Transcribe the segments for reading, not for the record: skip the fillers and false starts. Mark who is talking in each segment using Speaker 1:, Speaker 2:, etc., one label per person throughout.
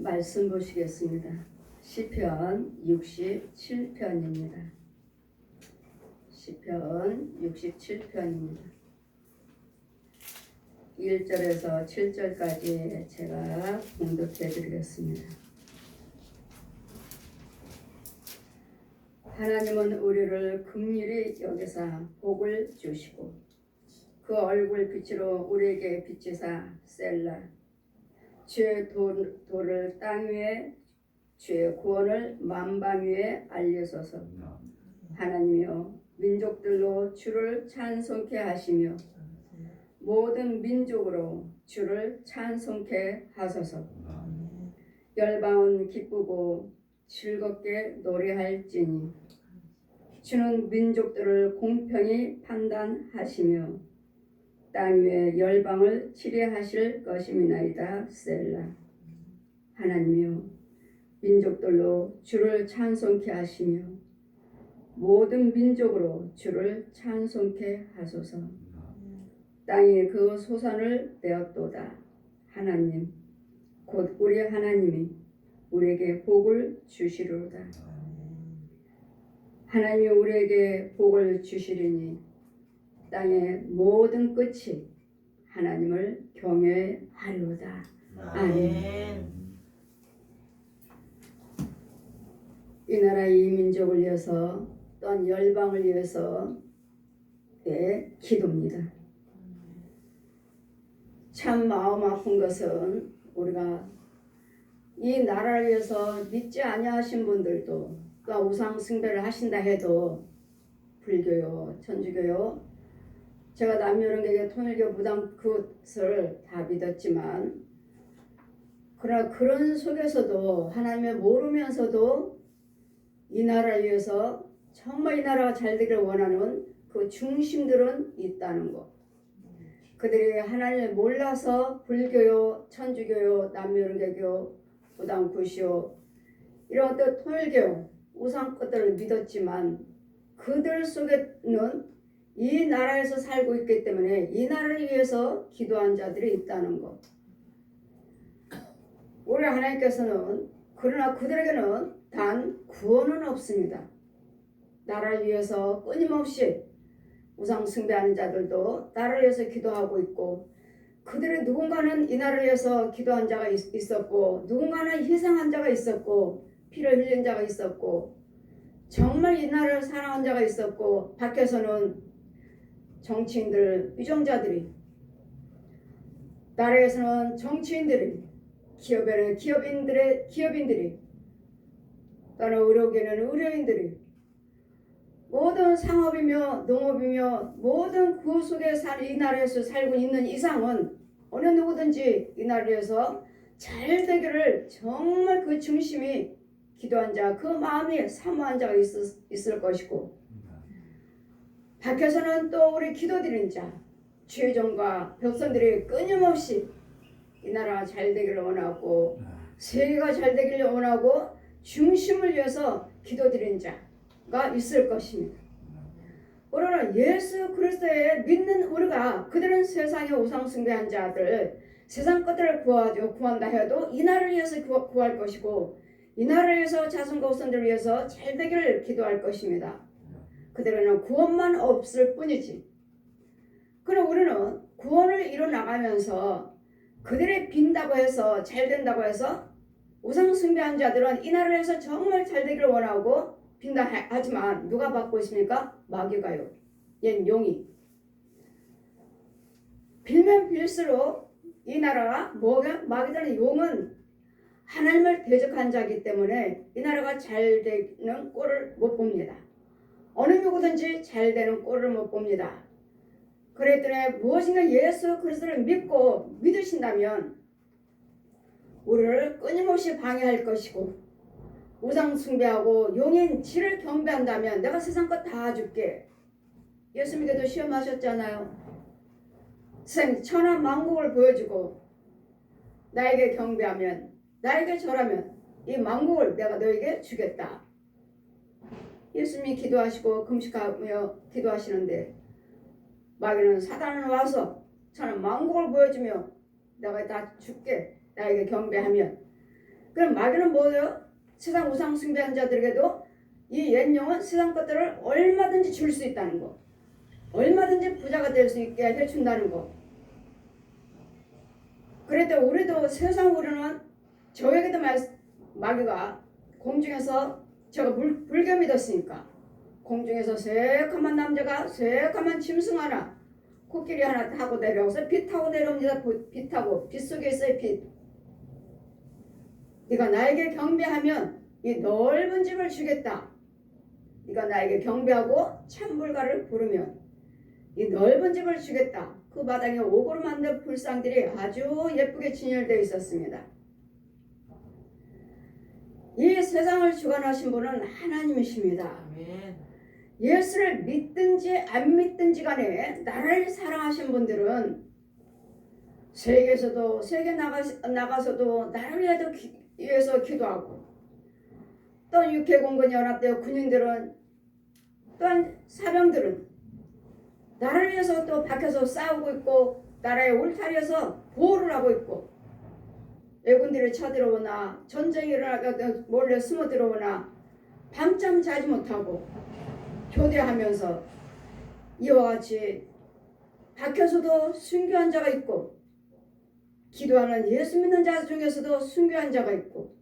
Speaker 1: 말씀 보시겠습니다. 시편 67편입니다. 시편 67편입니다. 1절에서 7절까지 제가 봉독해 드리겠습니다. 하나님은 우리를 긍휼히 여기사 복을 주시고 그 얼굴 빛으로 우리에게 비치사 셀라. 주의 도를 땅 위에 주의 구원을 만방 위에 알려소서. 하나님이여 민족들로 주를 찬송케 하시며 모든 민족으로 주를 찬송케 하소서. 열방은 기쁘고 즐겁게 노래할지니 주는 민족들을 공평히 판단하시며 땅 위에 열방을 치료하실 것임이나이다. 셀라. 하나님이여 민족들로 주를 찬송케 하시며 모든 민족으로 주를 찬송케 하소서. 땅이 그 소산을 내었도다. 하나님 곧 우리 하나님이 우리에게 복을 주시리로다. 하나님이 우리에게 복을 주시리니 땅의 모든 끝이 하나님을 경외하리로다. 아멘. 이 나라 이 민족을 위해서 또한 열방을 위해서 기도입니다. 참 마음 아픈 것은 우리가 이 나라를 위해서 믿지 아니하신 분들도 또 우상 숭배를 하신다 해도 불교요, 천주교요, 제가 남녀론계계 통일교 무당 그것을 다 믿었지만 그러나 그런 속에서도 하나님을 모르면서도 이 나라를 위해서 정말 이 나라가 잘 되기를 원하는 그 중심들은 있다는 것. 그들이 하나님을 몰라서 불교요, 천주교요, 남녀론계교, 무당 구시요 이런 것들 통일교 우상 것들을 믿었지만 그들 속에는 이 나라에서 살고 있기 때문에 이 나라를 위해서 기도한 자들이 있다는 것. 우리 하나님께서는 그러나 그들에게는 단 구원은 없습니다. 나라를 위해서 끊임없이 우상 숭배하는 자들도 나라를 위해서 기도하고 있고 그들의 누군가는 이 나라를 위해서 기도한 자가 있었고 누군가는 희생한 자가 있었고 피를 흘린 자가 있었고 정말 이 나라를 사랑한 자가 있었고 밖에서는 정치인들, 위정자들이 나라에서는 정치인들이 기업에는 기업인들이 또는 의료계는 의료인들이 모든 상업이며 농업이며 모든 그 속에 사는 이 나라에서 살고 있는 이상은 어느 누구든지 이 나라에서 잘 되기를 정말 그 중심이 기도한 자, 그 마음이 사모한 자가 있을 것이고 밖에서는 또 우리 기도드리는 자, 주의종과 백성들이 끊임없이 이 나라가 잘 되기를 원하고 세계가 잘 되기를 원하고 중심을 위해서 기도드리는 자가 있을 것입니다. 그러나 예수 그리스도에 믿는 우리가 그들은 세상의 우상 숭배한 자들 세상 것들을 구한다 해도 이 나라를 위해서 구할 것이고 이 나라를 위해서 자손과 후손들을 위해서 잘 되기를 기도할 것입니다. 그들에는 구원만 없을 뿐이지. 그럼 우리는 구원을 이뤄나가면서 그들의 빈다고 해서 잘 된다고 해서 우상 숭배한 자들은 이 나라에서 정말 잘 되기를 원하고 빈다 하지만 누가 받고 있습니까? 마귀가요. 얜 용이. 빌면 빌수록 이 나라가 마귀들은 용은 하나님을 대적한 자이기 때문에 이 나라가 잘 되는 꼴을 못 봅니다. 어느 누구든지 잘 되는 꼴을 못 봅니다. 그랬더니 무엇인가 예수 그리스도를 믿고 믿으신다면 우리를 끊임없이 방해할 것이고 우상 숭배하고 용인 지를 경배한다면 내가 세상 것 다 줄게. 예수님께도 시험하셨잖아요. 세상 천한 만국을 보여주고 나에게 경배하면 나에게 절하면 이 만국을 내가 너에게 주겠다. 예수님이 기도하시고 금식하며 기도하시는데 마귀는 사단은 와서 저는 만국을 보여주며 내가 다 줄게 나에게 경배하면 그럼 마귀는 뭐예요? 세상 우상 숭배한 자들에게도 이 옛 영은 세상 것들을 얼마든지 줄 수 있다는 거, 얼마든지 부자가 될 수 있게 해준다는 거. 그래도 우리도 세상 우리는 저에게도 마귀가 공중에서 제가 불교 믿었으니까 공중에서 새까만 남자가 새까만 짐승 하나 코끼리 하나 타고 내려와서 비 타고 내려옵니다. 비 타고 빛 속에 있어요. 빛. 네가 나에게 경배하면 이 넓은 집을 주겠다. 네가 나에게 경배하고 찬불가를 부르면 이 넓은 집을 주겠다. 그 마당에 옥으로 만든 불상들이 아주 예쁘게 진열되어 있었습니다. 이 세상을 주관하신 분은 하나님이십니다.
Speaker 2: 아멘.
Speaker 1: 예수를 믿든지 안 믿든지 간에 나를 사랑하신 분들은 세계에서도 세계 나가서도 나를 위해서 기도하고, 또 육해공군 연합대 군인들은, 또한 사병들은 나를 위해서 또 밖에서 싸우고 있고 나라의 울타리에서 보호를 하고 있고, 애군들이 쳐들어오나 전쟁이 일어나서 몰래 숨어 들어오나 밤잠 자지 못하고 교대하면서 이와 같이 밖에서도 순교한 자가 있고, 기도하는 예수 믿는 자 중에서도 순교한 자가 있고,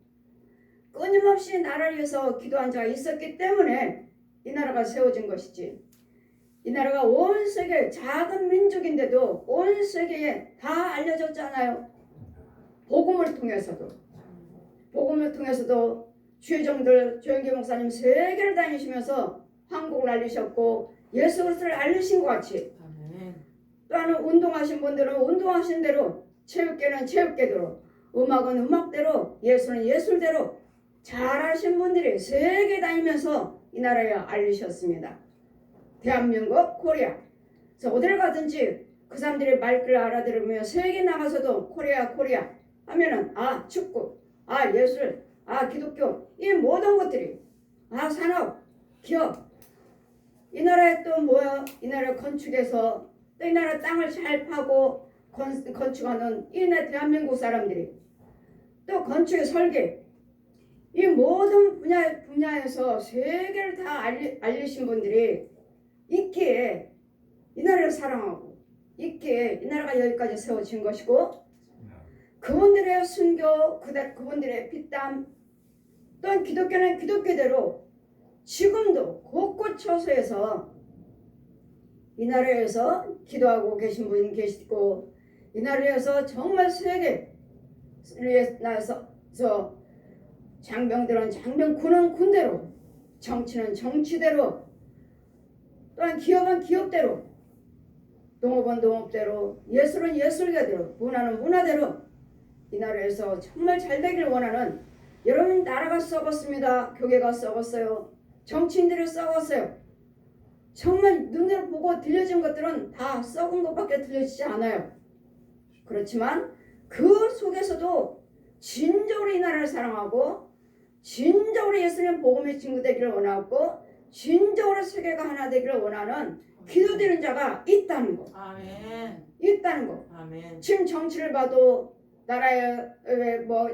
Speaker 1: 끊임없이 나라를 위해서 기도한 자가 있었기 때문에 이 나라가 세워진 것이지, 이 나라가 온 세계 작은 민족인데도 온 세계에 다 알려졌잖아요. 복음을 통해서도 주의종들 조영기 목사님 세계를 다니시면서 한국을 알리셨고 예수 그리스도를 알리신 것 같이, 또한 운동하신 분들은 운동하신 대로, 체육계는 체육계대로, 음악은 음악대로, 예술은 예술대로 잘하신 분들이 세계 다니면서 이 나라에 알리셨습니다. 대한민국, 코리아. 그래서 어디를 가든지 그 사람들이 말귀를 알아들으며 세계 나가서도 코리아 하면은 아 축구, 아 예술, 아 기독교, 이 모든 것들이, 아 산업, 기업, 이 나라에 또 뭐야, 이 나라 건축에서 또 이 나라 땅을 잘 파고 건축하는 이 나라 대한민국 사람들이, 또 건축의 설계, 이 모든 분야에서 세계를 다 알리신 분들이 있기에 이 나라를 사랑하고 있기에 이 나라가 여기까지 세워진 것이고, 그분들의 순교, 그분들의 피땀, 또한 기독교는 기독교대로 지금도 곳곳 처소에서 이 나라에서 기도하고 계신 분이 계시고, 이 나라에서 정말 세계를 위해서 장병들은 장병, 군은 군대로, 정치는 정치대로, 또한 기업은 기업대로, 농업은 농업대로, 예술은 예술가대로, 문화는 문화대로 이 나라에서 정말 잘 되기를 원하는, 여러분 나라가 썩었습니다. 교회가 썩었어요. 정치인들이 썩었어요. 정말 눈으로 보고 들려진 것들은 다 썩은 것밖에 들려지지 않아요. 그렇지만 그 속에서도 진정으로 이 나라를 사랑하고 진정으로 예수님 복음의 친구 되기를 원하고 진정으로 세계가 하나 되기를 원하는 기도드리는 자가 있다는 거.
Speaker 2: 아멘.
Speaker 1: 있다는 거.
Speaker 2: 아멘.
Speaker 1: 지금 정치를 봐도 나라에 뭐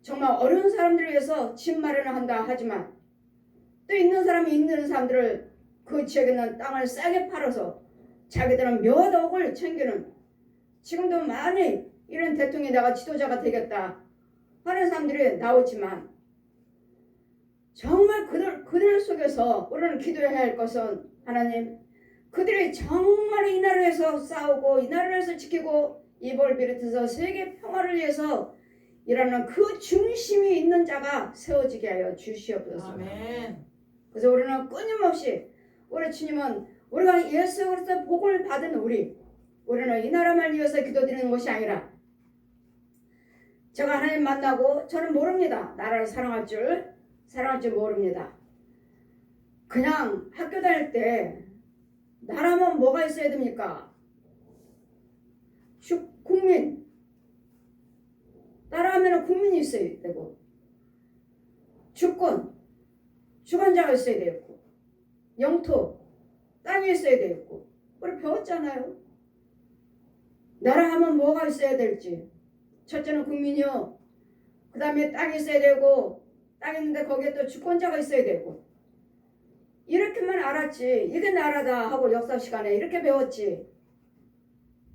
Speaker 1: 정말 어려운 사람들을 위해서 집 마련을 한다 하지만, 또 있는 사람들을 그 지역에 있는 땅을 싸게 팔아서 자기들은 몇 억을 챙기는, 지금도 많이 이런 대통령이 내가 지도자가 되겠다 하는 사람들이 나오지만, 정말 그들 속에서 우리는 기도해야 할 것은, 하나님, 그들이 정말 이 나라에서 싸우고 이 나라에서 지키고 이걸 비롯해서 세계 평화를 위해서 일하는 그 중심이 있는 자가 세워지게 하여 주시옵소서.
Speaker 2: 아멘.
Speaker 1: 그래서 우리는 끊임없이, 우리 주님은 우리가 예수 그리스도 복음을 받은 우리는 이 나라만 위해서 기도드리는 것이 아니라, 제가 하나님 만나고 저는 모릅니다. 나라를 사랑할 줄 모릅니다. 그냥 학교 다닐 때 나라면 뭐가 있어야 됩니까? 국민. 나라하면 국민이 있어야 되고, 주권자가 있어야 되고, 영토, 땅이 있어야 되고, 우리 배웠잖아요. 나라하면 뭐가 있어야 될지. 첫째는 국민이요. 그 다음에 땅이 있어야 되고 땅 있는데 거기에 또 주권자가 있어야 되고 이렇게만 알았지. 이게 나라다 하고 역사 시간에 이렇게 배웠지.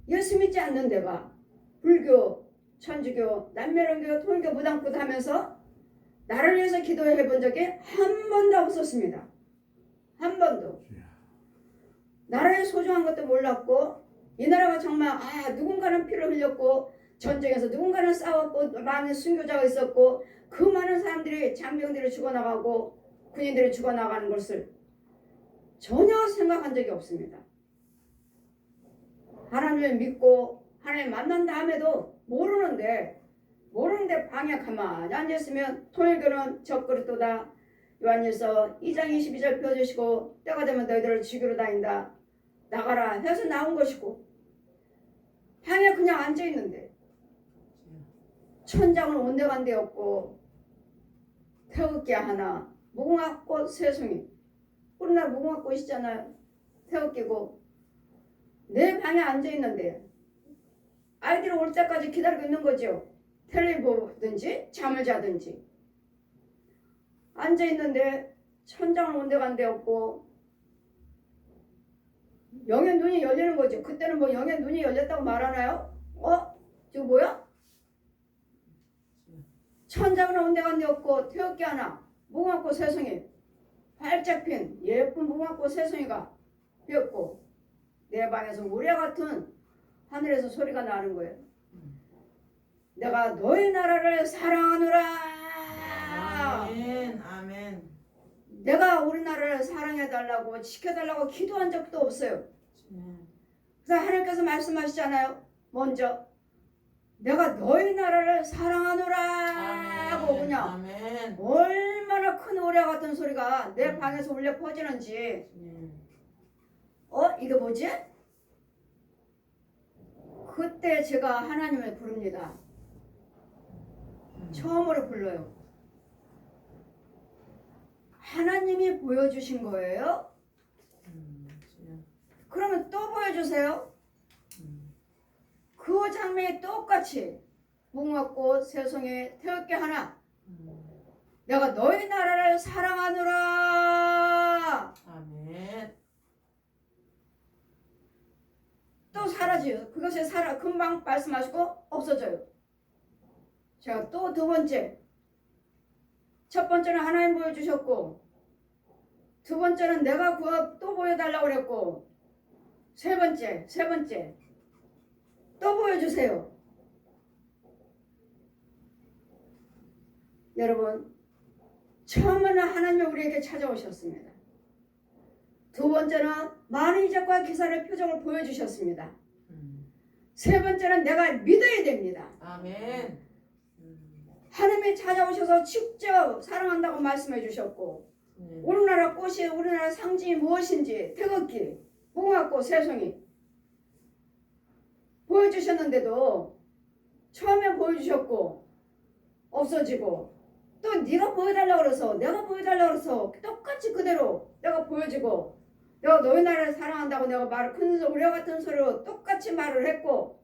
Speaker 1: 예수 믿지 않는 데가 불교, 천주교, 남매론교, 통일교, 무당교 하면서 나를 위해서 기도해 본 적이 한 번도 없었습니다. 한 번도. 나라의 소중한 것도 몰랐고 이 나라가 정말 누군가는 피를 흘렸고 전쟁에서 누군가는 싸웠고 많은 순교자가 있었고 그 많은 사람들이 장병들이 죽어나가고 군인들이 죽어나가는 것을 전혀 생각한 적이 없습니다. 하나님을 믿고 하나님 만난 다음에도 모르는데 방에 가만히 앉아있으면 통일교는 적그릇도다. 요한일서 2장 22절 펴주시고 때가 되면 너희들을 죽이러 다닌다. 나가라 해서 나온 것이고 방에 그냥 앉아있는데 천장은 온데간데 없고 태극기 하나 무궁화꽃 세송이 우리나라 무궁화꽃이잖아요. 태극기고 내 방에 앉아있는데 아이들이 올 때까지 기다리고 있는 거죠. 텔레비 보든지 잠을 자든지 앉아있는데 천장은 온데간데 없고 영의 눈이 열리는 거죠. 그때는 뭐 영의 눈이 열렸다고 말하나요? 저거 뭐야? 천장은 온데간데 없고 태극기 하나 무궁화꽃 세송이 활짝 핀 예쁜 무궁화꽃 세송이가 피었고 내 방에서 우레 같은 하늘에서 소리가 나는 거예요. 내가 너희 나라를 사랑하노라.
Speaker 2: 아멘. 아멘.
Speaker 1: 내가 우리나라를 사랑해달라고 지켜달라고 기도한 적도 없어요. 그래서 하나님께서 말씀하시잖아요. 먼저 내가 너희 나라를 사랑하노라 하고 그냥
Speaker 2: 아멘.
Speaker 1: 얼마나 큰 우레 같은 소리가 내 방에서 울려 퍼지는지. 이게 뭐지? 그때 제가 하나님을 부릅니다. 처음으로 불러요. 하나님이 보여주신 거예요? 그러면 또 보여주세요. 그 장면이 똑같이 무궁화꽃 세송이 태극기 하나 내가 너희 나라를 사랑하노라.
Speaker 2: 아멘.
Speaker 1: 또 사라져요. 그것이 금방 말씀하시고 없어져요. 자, 또 두 번째. 첫 번째는 하나님 보여주셨고 두 번째는 내가 또 보여달라고 그랬고 세 번째 또 보여주세요. 여러분 처음에는 하나님이 우리에게 찾아오셨습니다. 두 번째는 많은 이적과 기사를 표적을 보여주셨습니다. 세 번째는 내가 믿어야 됩니다.
Speaker 2: 아멘.
Speaker 1: 하나님이 찾아오셔서 직접 사랑한다고 말씀해 주셨고 우리나라 꽃이 우리나라 상징이 무엇인지 태극기, 무궁화꽃, 새송이 보여주셨는데도 처음에 보여주셨고 없어지고 또 네가 보여달라고 그래서 내가 보여달라고 그래서 똑같이 그대로 내가 보여주고 내가 너희 나라를 사랑한다고 내가 말을 큰 우려 같은 소리로 똑같이 말을 했고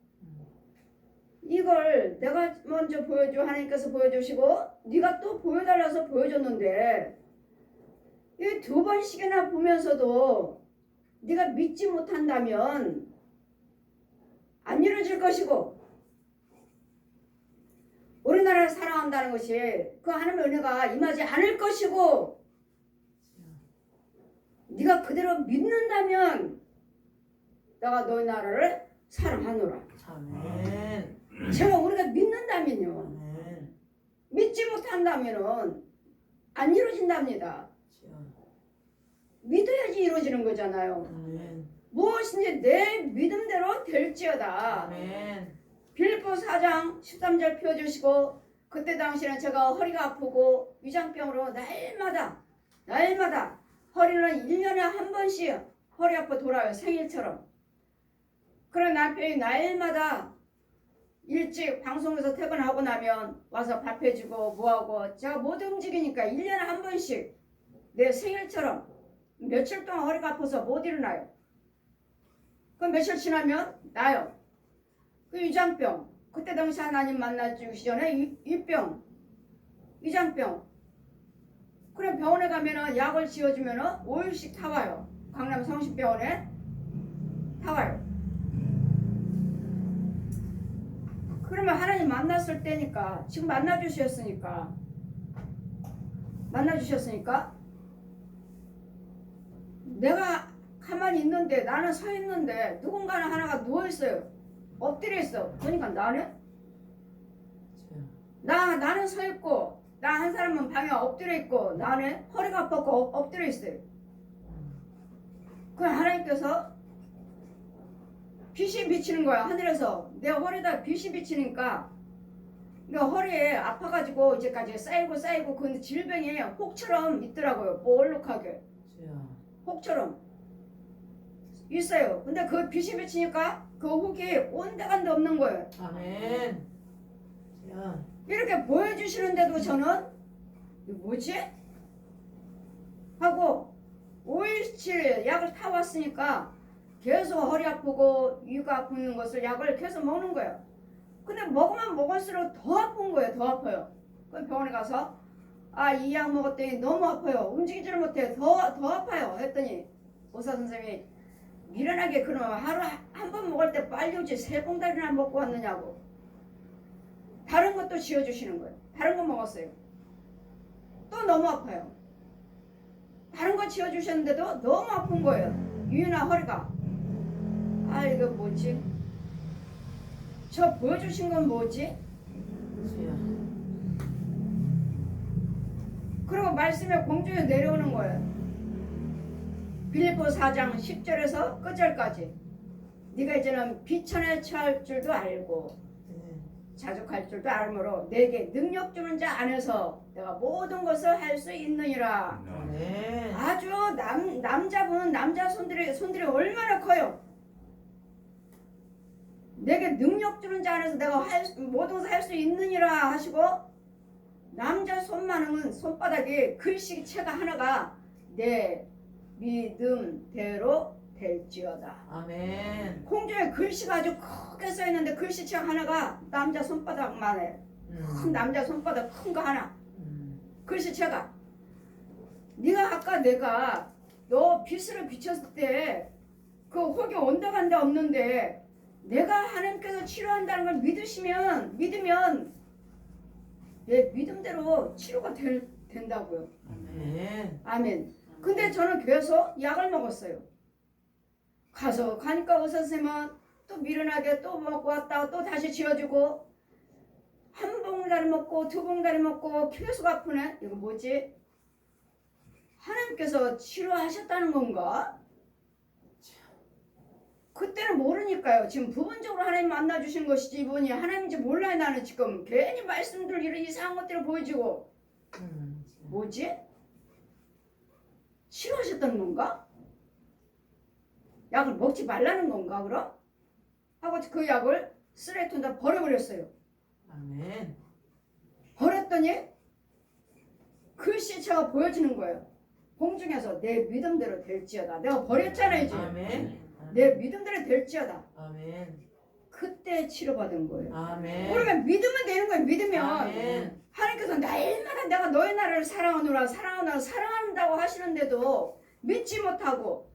Speaker 1: 이걸 내가 먼저 보여줘 하나님께서 보여주시고 네가 또 보여달라서 보여줬는데 이 두 번씩이나 보면서도 네가 믿지 못한다면 안 이루어질 것이고 우리나라를 사랑한다는 것이 그 하나님의 은혜가 임하지 않을 것이고 네가 그대로 믿는다면 내가 너희 나라를 사랑하노라.
Speaker 2: 아멘.
Speaker 1: 제가 우리가 믿는다면요.
Speaker 2: 아멘.
Speaker 1: 믿지 못한다면은 안 이루어진답니다. 믿어야지 이루어지는 거잖아요.
Speaker 2: 아멘.
Speaker 1: 무엇인지 내 믿음대로 될지어다.
Speaker 2: 아멘.
Speaker 1: 빌립보 4장 13절 펴주시고 그때 당시에는 제가 허리가 아프고 위장병으로 날마다 허리는 1년에 한 번씩 허리 아파 돌아요. 생일처럼. 그런 남편이 날마다 일찍 방송에서 퇴근하고 나면 와서 밥 해주고 뭐하고 제가 못 움직이니까 1년에 한 번씩 내 생일처럼 며칠 동안 허리가 아파서 못 일어나요. 그 며칠 지나면 나요. 그 위장병 그때 당시 하나님 만나주기 전에 위병 위장병. 그래 병원에 가면은 약을 지어주면은 5일씩 타와요. 강남 성심병원에 타와요. 그러면 하나님 만났을 때니까 지금 만나주셨으니까 내가 가만히 있는데 나는 서 있는데 누군가는 하나가 누워 있어요. 엎드려 있어. 그러니까 나는 서 있고 나 한 사람은 방에 엎드려 있고 나는 허리가 아팠고 엎드려 있어요. 그 하나님께서 빛이 비치는 거야. 하늘에서 내 허리에다 빛이 비치니까 그러니까 허리에 아파가지고 이제까지 쌓이고 그 질병이 혹처럼 있더라고요. 볼록하게 혹처럼 있어요. 근데 그 빛이 비치니까 그 혹이 온데간데 없는 거예요.
Speaker 2: 아멘.
Speaker 1: 이렇게 보여주시는데도 저는 뭐지? 하고 5일치 약을 타왔으니까 계속 허리 아프고 위가 아픈 것을 약을 계속 먹는 거예요. 근데 먹으면 먹을수록 더 아픈 거예요. 더 아파요. 그럼 병원에 가서 이 약 먹었더니 너무 아파요. 움직이지를 못해. 더 아파요. 했더니 의사 선생님이 미련하게 그러면 하루 한 번 먹을 때 빨리 오지 3봉다리나 먹고 왔느냐고. 다른 것도 지어주시는 거예요. 다른 거 먹었어요. 또 너무 아파요. 다른 거 지어주셨는데도 너무 아픈 거예요. 위나 허리가. 이거 뭐지? 저 보여주신 건 뭐지? 그리고 말씀에 공중에 내려오는 거예요. 빌립보 4장 10절에서 끝절까지. 네가 이제는 비천에 처할 줄도 알고 자족할 줄도 알므로 내게 능력 주는 자 안에서 내가 모든 것을 할 수 있느니라.
Speaker 2: 아멘.
Speaker 1: 아주 남자분 남자 손들이 얼마나 커요. 내게 능력 주는 자 안에서 내가 모든 것을 할 수 있느니라 하시고 남자 손만은 손바닥에 글씨체가 하나가 내 믿음대로 될지어다.
Speaker 2: 아멘.
Speaker 1: 공중에 글씨가 아주 크게 써있는데 글씨체 하나가 남자 손바닥만해. 큰 남자 손바닥 큰 거 하나. 글씨체가 네가 아까 내가 너 빛을 비쳤을 때 그 혹이 온데간데 없는데 내가 하나님께서 치료한다는 걸 믿으면 내 믿음대로 치료가 된다고요.
Speaker 2: 아멘.
Speaker 1: 아멘. 근데 저는 계속 약을 먹었어요. 가니까 의사 선생님은 또 미련하게 또 먹고 왔다가 또 다시 지어주고 한 봉다리 먹고 2봉다리 먹고 계속 아프네. 이거 뭐지? 하나님께서 치료하셨다는 건가? 그때는 모르니까요. 지금 부분적으로 하나님 만나주신 것이지 이분이 하나님인지 몰라요. 나는 지금 괜히 말씀들 이런 이상한 것들을 보여주고 뭐지? 치료하셨다는 건가? 약을 먹지 말라는 건가 그럼? 하고 그 약을 쓰레기통에다 버려버렸어요.
Speaker 2: 아멘.
Speaker 1: 버렸더니 글씨체가 보여지는 거예요. 공중에서 내 믿음대로 될지어다. 내가 버렸잖아요 지금.
Speaker 2: 아멘.
Speaker 1: 내 믿음대로 될지어다.
Speaker 2: 아멘.
Speaker 1: 그때 치료받은 거예요.
Speaker 2: 아멘.
Speaker 1: 우리가 믿으면 되는 거예요. 믿으면.
Speaker 2: 아멘.
Speaker 1: 하나님께서 날마다 내가 너의 나라를 사랑한다고 하시는데도 믿지 못하고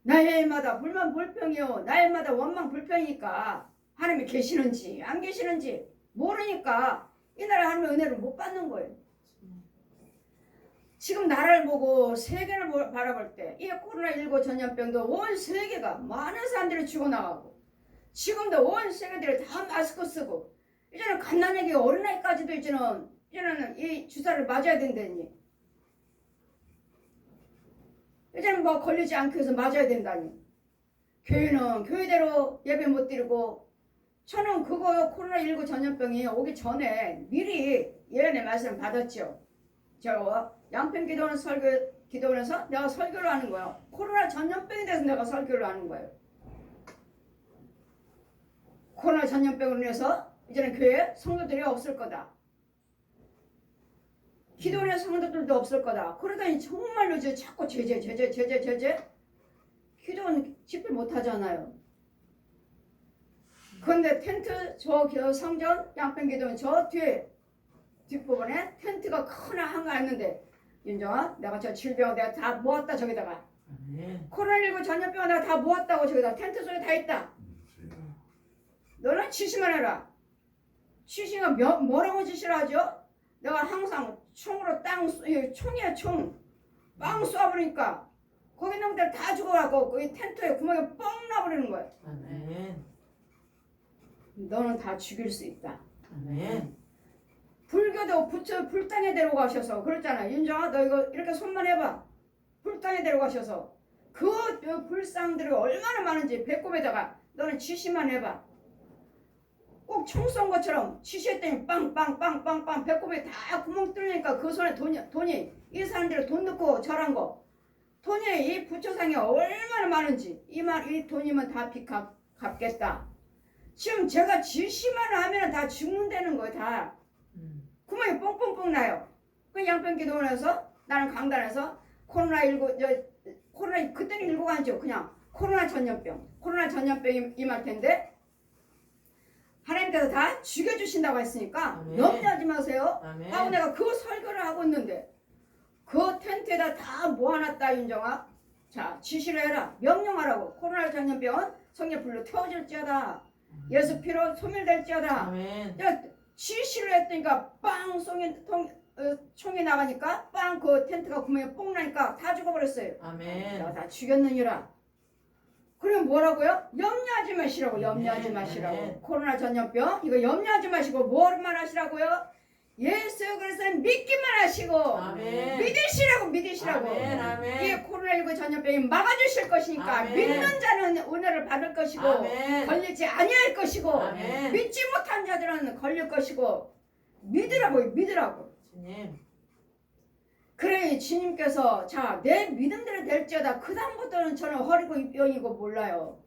Speaker 1: 날마다 불만 불평이요 날마다 원망 불평이니까 하나님이 계시는지 안 계시는지 모르니까 이 나라 하나님의 은혜를 못 받는 거예요. 지금 나라를 보고 세계를 바라볼 때 이 코로나19 전염병도 온 세계가 많은 사람들이 죽어나가고 지금도 온 세계들이 다 마스크 쓰고 이제는 갓난아기 어린아이까지도 이제는 이 주사를 맞아야 된다니. 이제는 뭐 걸리지 않기 위해서 맞아야 된다니. 교회는 교회대로 예배 못 드리고 저는 그거 코로나19 전염병이 오기 전에 미리 예언의 말씀을 받았죠. 저 양평기도원 기도원에서 내가 설교를 하는 거예요. 코로나 전염병에 대해서 내가 설교를 하는 거예요. 코로나 전염병으로 인해서 이제는 교회에 성도들이 없을 거다. 기도원의 성도들도 없을 거다. 그러더니 정말로 이제 자꾸 제재. 기도원 집회 못 하잖아요. 그런데 텐트 저 성전 양평기도원 저 뒤에 뒷부분에 텐트가 큰 한가 있는데 윤정아 내가 저 질병 내가 다 모았다 저기다가
Speaker 2: 아멘.
Speaker 1: 코로나19 전염병 내가 다 모았다고 저기다 텐트 속에 다 있다. 너는 지시만 해라. 지시가 뭐라고 지시를 하죠? 내가 항상 총으로 총이야 총. 빵 쏴버리니까 거기 놈들 다 죽어갖고 거기 텐트에 구멍이 뻥 나버리는 거야.
Speaker 2: 아멘.
Speaker 1: 너는 다 죽일 수 있다.
Speaker 2: 아멘.
Speaker 1: 불교도 불당에 데려가셔서 그랬잖아. 윤정아 너 이거 이렇게 손만 해봐. 불당에 데려가셔서 그 불상들이 얼마나 많은지 배꼽에다가 너는 지시만 해봐. 꼭 총 쏜 것처럼 지시했더니 빵빵빵빵빵 배꼽에 다 구멍 뚫리니까 그 손에 돈이 이 사람들이 돈 넣고 절한 거 돈이 이 부처상에 얼마나 많은지 이 돈이면 다 빚 갚겠다. 지금 제가 지시만 하면 다 죽는다는 거예요. 다 구멍이 뻥뻥뻥 나요. 그 양평기도원에서 나는 강단에서 코로나 그때는 19가 아니죠. 그냥 코로나 전염병이 임할 텐데 하나님께서 다 죽여주신다고 했으니까
Speaker 2: 아멘.
Speaker 1: 염려하지 마세요.
Speaker 2: 아멘.
Speaker 1: 하고 내가 그 설교를 하고 있는데 그 텐트에다 다 모아놨다 윤정아. 자 지시를 해라. 명령하라고. 코로나 전염병은 성령 불로 태워질지어다. 예수 피로 소멸될지어다.
Speaker 2: 아멘.
Speaker 1: 야, 지시를 했더니까 빵 총이 나가니까 빵 그 텐트가 구멍에 뽕 나니까 다 죽어버렸어요.
Speaker 2: 아멘.
Speaker 1: 내가 다 죽였느니라. 그럼 뭐라고요? 염려하지 마시라고. 염려하지
Speaker 2: 아멘.
Speaker 1: 마시라고.
Speaker 2: 아멘.
Speaker 1: 코로나 전염병 이거 염려하지 마시고 뭐만 하시라고요? 예수 그리스도 믿기만 하시고
Speaker 2: 아멘.
Speaker 1: 믿으시라고.
Speaker 2: 아멘. 아멘.
Speaker 1: 이 코로나19 전염병이 막아주실 것이니까
Speaker 2: 아멘.
Speaker 1: 믿는 자는 은혜를 받을 것이고
Speaker 2: 아멘.
Speaker 1: 걸리지 아니할 것이고
Speaker 2: 아멘.
Speaker 1: 믿지 못한 자들은 걸릴 것이고 믿으라고.
Speaker 2: 주님.
Speaker 1: 그래 주님께서 자 내 믿음대로 될지어다. 그 다음부터는 저는 허리고 병이고 몰라요.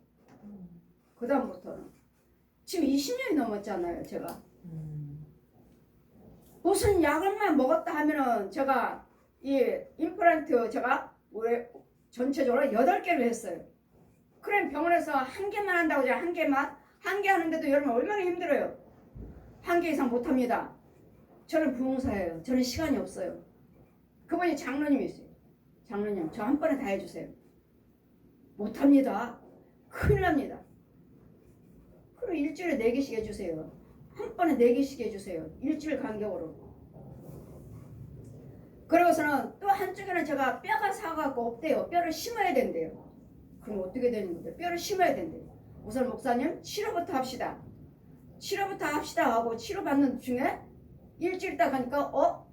Speaker 1: 그 다음부터는 지금 20년이 넘었잖아요. 제가 무슨 약을만 먹었다 하면은 제가 이 임플란트 제가 올해 전체적으로 8개를 했어요. 그럼 병원에서 한 개만 한다고 제가 한 개 하는데도 여러분 얼마나 힘들어요. 한 개 이상 못합니다. 저는 부흥사예요. 저는 시간이 없어요. 그분이 장로님이세요. 장로님 저 한 번에 다 해주세요. 못합니다. 큰일 납니다. 그럼 일주일에 4개씩 해주세요. 한 번에 4개씩 해주세요. 일주일 간격으로. 그러고서는 또 한쪽에는 제가 뼈가 사갖고 없대요. 뼈를 심어야 된대요. 그럼 어떻게 되는 건데? 뼈를 심어야 된대요. 우선 목사님 치료부터 합시다. 하고 치료받는 중에 일주일 있다 가니까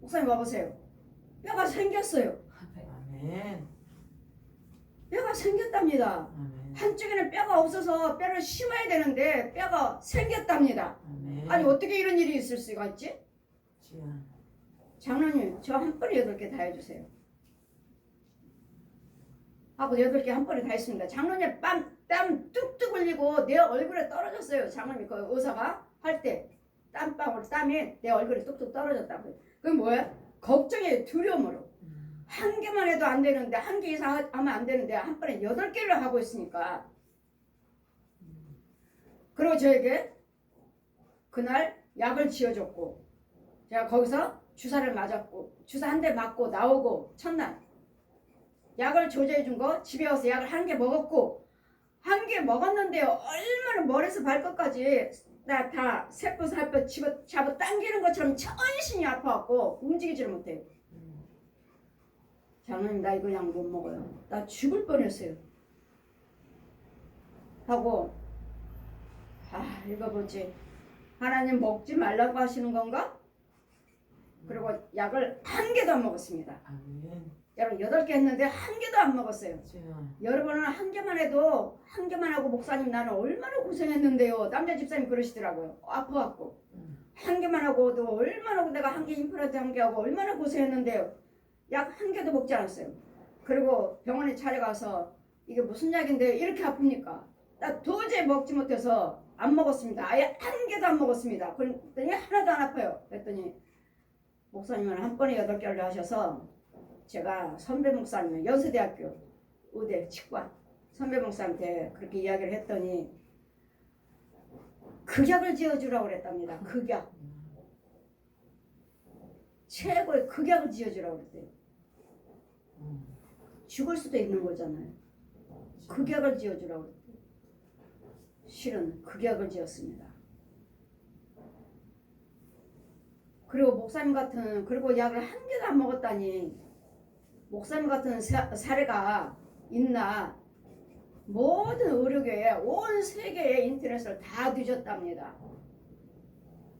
Speaker 1: 목사님 와보세요. 뼈가 생겼어요.
Speaker 2: 아멘.
Speaker 1: 뼈가 생겼답니다.
Speaker 2: 아멘.
Speaker 1: 한쪽에는 뼈가 없어서 뼈를 심어야 되는데 뼈가 생겼답니다.
Speaker 2: 아멘.
Speaker 1: 아니 어떻게 이런 일이 있을 수가 있지?
Speaker 2: 주여.
Speaker 1: 장로님 저 한 번에 8개 다 해주세요. 하고 8개 한 번에 다 했습니다. 장로님 땀 뚝뚝 흘리고 내 얼굴에 떨어졌어요. 장로님 그 의사가 할 때 땀이 내 얼굴에 뚝뚝 떨어졌다고요. 그게 뭐예요? 걱정이에요. 두려움으로. 한 개만 해도 안 되는데 한 개 이상 하면 안 되는데 한 번에 8개를 하고 있으니까. 그리고 저에게 그날 약을 지어줬고 제가 거기서 주사를 맞았고 주사 한 대 맞고 나오고 첫날 약을 조제해 준 거 집에 와서 약을 한 개 먹었고 한 개 먹었는데 얼마나 머리에서 발끝까지 나 다 세포 잡아 당기는 것처럼 전신이 아파갖고 움직이지를 못해요. 장로님 나 이거 약 못 먹어요. 나 죽을 뻔했어요. 하고 이거 뭐지? 하나님 먹지 말라고 하시는 건가? 그리고 약을 한 개도 안 먹었습니다.
Speaker 2: 아멘.
Speaker 1: 여러분 8개 했는데 한 개도 안 먹었어요.
Speaker 2: 주여.
Speaker 1: 여러분은 한 개만 해도 한 개만 하고 목사님 나는 얼마나 고생했는데요. 남자 집사님 그러시더라고요. 아파갖고 한 개만 하고도 얼마나 내가 한 개 임플란트 한 개 하고 얼마나 고생했는데요. 약 한 개도 먹지 않았어요. 그리고 병원에 찾아가서 이게 무슨 약인데요? 이렇게 아픕니까? 나 도저히 먹지 못해서 안 먹었습니다. 아예 한 개도 안 먹었습니다. 그랬더니 하나도 안 아파요. 그랬더니 목사님은 한 번에 8개를 하셔서 제가 선배 목사님 연세대학교 의대 치과 선배 목사한테 그렇게 이야기를 했더니 극약을 지어주라고 그랬답니다. 극약. 최고의 극약을 지어주라고 그랬대요.
Speaker 2: 음.
Speaker 1: 죽을 수도 있는 거잖아요. 극약을 지어주라고 그랬대요. 실은 극약을 지었습니다. 그리고 목사님 같은, 그리고 약을 한 개도 안 먹었다니 목사님 같은 사례가 있나. 모든 의료계에 온 세계의 인터넷을 다 뒤졌답니다.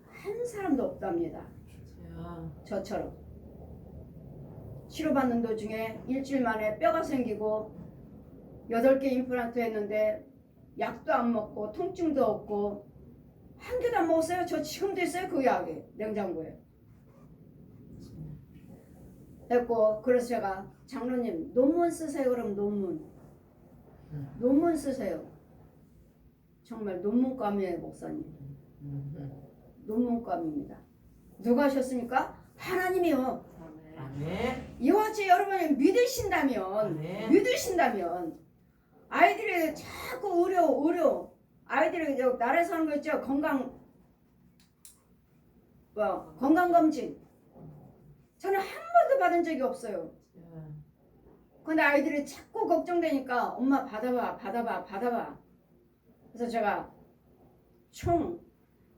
Speaker 1: 한 사람도 없답니다.
Speaker 2: 주여.
Speaker 1: 저처럼 치료받는 도중에 일주일 만에 뼈가 생기고 8개 임플란트 했는데 약도 안 먹고 통증도 없고 한 개도 안 먹었어요. 저 지금도 있어요. 그 약이 냉장고에. 됐고 그래서 제가 장로님 논문 쓰세요. 그럼 논문 쓰세요. 정말 논문감이에요. 목사님. 논문감입니다. 누가 하셨습니까? 하나님이요.
Speaker 2: 아멘.
Speaker 1: 이와 같이 여러분이 믿으신다면
Speaker 2: 아멘.
Speaker 1: 믿으신다면 아이들이 자꾸 의료 아이들이 나라에서 하는 거 있죠. 건강검진 저는 한 번도 받은 적이 없어요. 근데 아이들이 자꾸 걱정되니까 엄마 받아봐. 그래서 제가 총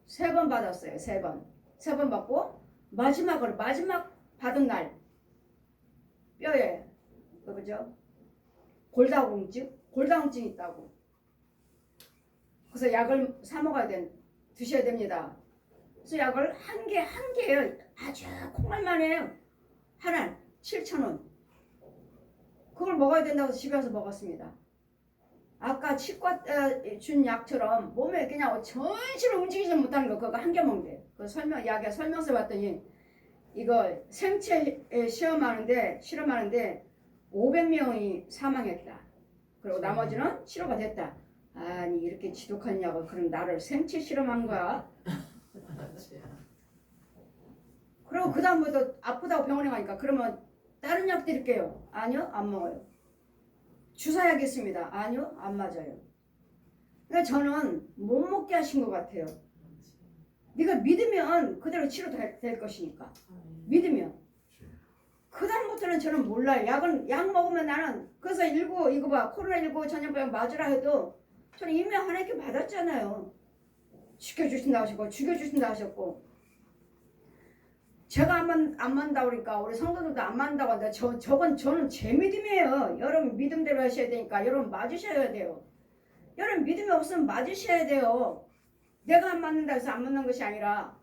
Speaker 1: 3번 받았어요. 3번 받고 마지막 받은 날 뼈에 그죠? 골다공증 있다고. 그래서 약을 사 먹어야 드셔야 됩니다. 그래서 약을 한 개예요. 아주 콩알만 해요. 하나 7,000원. 그걸 먹어야 된다고 집에 와서 먹었습니다. 아까 치과 준 약처럼 몸에 그냥 전신을 움직이지 못하는 거 그거 한 개 먹으면 돼요. 그 약에 설명서 봤더니 이거 생체 실험하는데 500명이 사망했다. 그리고 나머지는 치료가 됐다. 아니 이렇게 지독한 약을 그럼 나를 생체 실험한 거야? 그리고 그 다음부터 아프다고 병원에 가니까 그러면 다른 약 드릴게요. 아니요, 안 먹어요. 주사약 있습니다. 아니요, 안 맞아요. 그러니까 저는 못 먹게 하신 것 같아요. 네가 믿으면 그대로 치료될 것이니까. 믿으면. 그 다음부터는 저는 몰라요. 약 먹으면 나는 그래서 이거 봐 코로나19 전염병 맞으라 해도 저는 이미 하나님께 받았잖아요. 지켜주신다 하셨고 죽여주신다 하셨고. 제가 안 맞는다고 그러니까 우리 성도들도 안 맞는다고 하는데 저는 제 믿음이에요. 여러분 믿음대로 하셔야 되니까 여러분 맞으셔야 돼요. 여러분 믿음이 없으면 맞으셔야 돼요. 내가 안 맞는다 해서 안 맞는 것이 아니라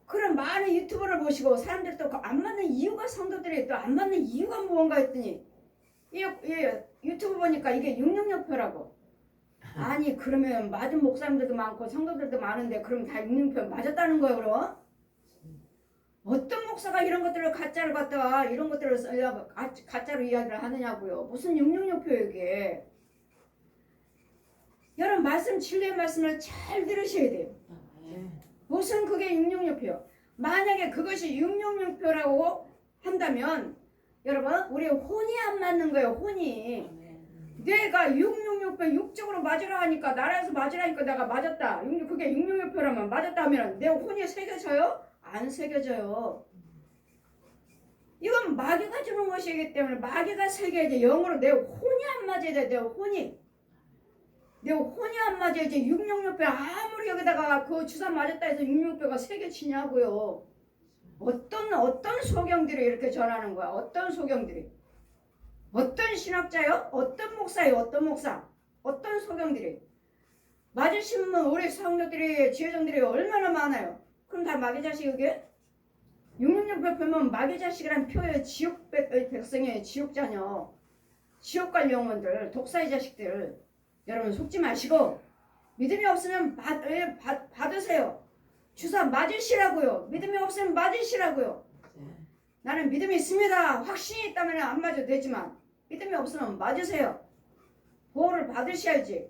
Speaker 1: 그런 많은 유튜브를 보시고 사람들이 또 안 맞는 이유가 성도들이 또 안 맞는 이유가 무언가 했더니 이 유튜브 보니까 이게 666표라고. 아니 그러면 맞은 목사님들도 많고 성도들도 많은데 그럼 다 666표 맞았다는 거예요 그럼? 어떤 목사가 이런 것들을 가짜를 갖다가 이런 것들을 가짜로 이야기를 하느냐고요. 무슨 666표 이게. 여러분 진리의 말씀을 잘 들으셔야 돼요. 무슨 그게 666표. 만약에 그것이 666표라고 한다면 여러분 우리 혼이 안 맞는 거예요. 혼이. 내가 666표 육적으로 맞으라 하니까 나라에서 맞으라니까 내가 맞았다. 그게 666표라면 맞았다 하면 내 혼이 새겨져요? 안 새겨져요. 이건 마귀가 주는 것이기 때문에 마귀가 새겨야지. 영으로 내 혼이 안 맞아야 돼. 내 혼이 안 맞아야지. 666표 아무리 여기다가 그 주사 맞았다 해서 666표가 새겨지냐고요. 어떤 소경들이 이렇게 전하는 거야. 어떤 소경들이. 어떤 신학자요? 어떤 목사요? 어떤 소경들이. 맞으신 분 우리 성도들이 지혜정들이 얼마나 많아요. 그럼 다 마귀 자식이게? 666표 표면 마귀 자식이란 표에 지옥 백성이에요. 지옥 자녀. 지옥 갈 영혼들. 독사의 자식들. 여러분 속지 마시고 믿음이 없으면 받으세요. 주사 맞으시라고요. 믿음이 없으면 맞으시라고요. 나는 믿음이 있습니다. 확신이 있다면 안 맞아도 되지만 믿음이 없으면 맞으세요. 보호를 받으셔야지.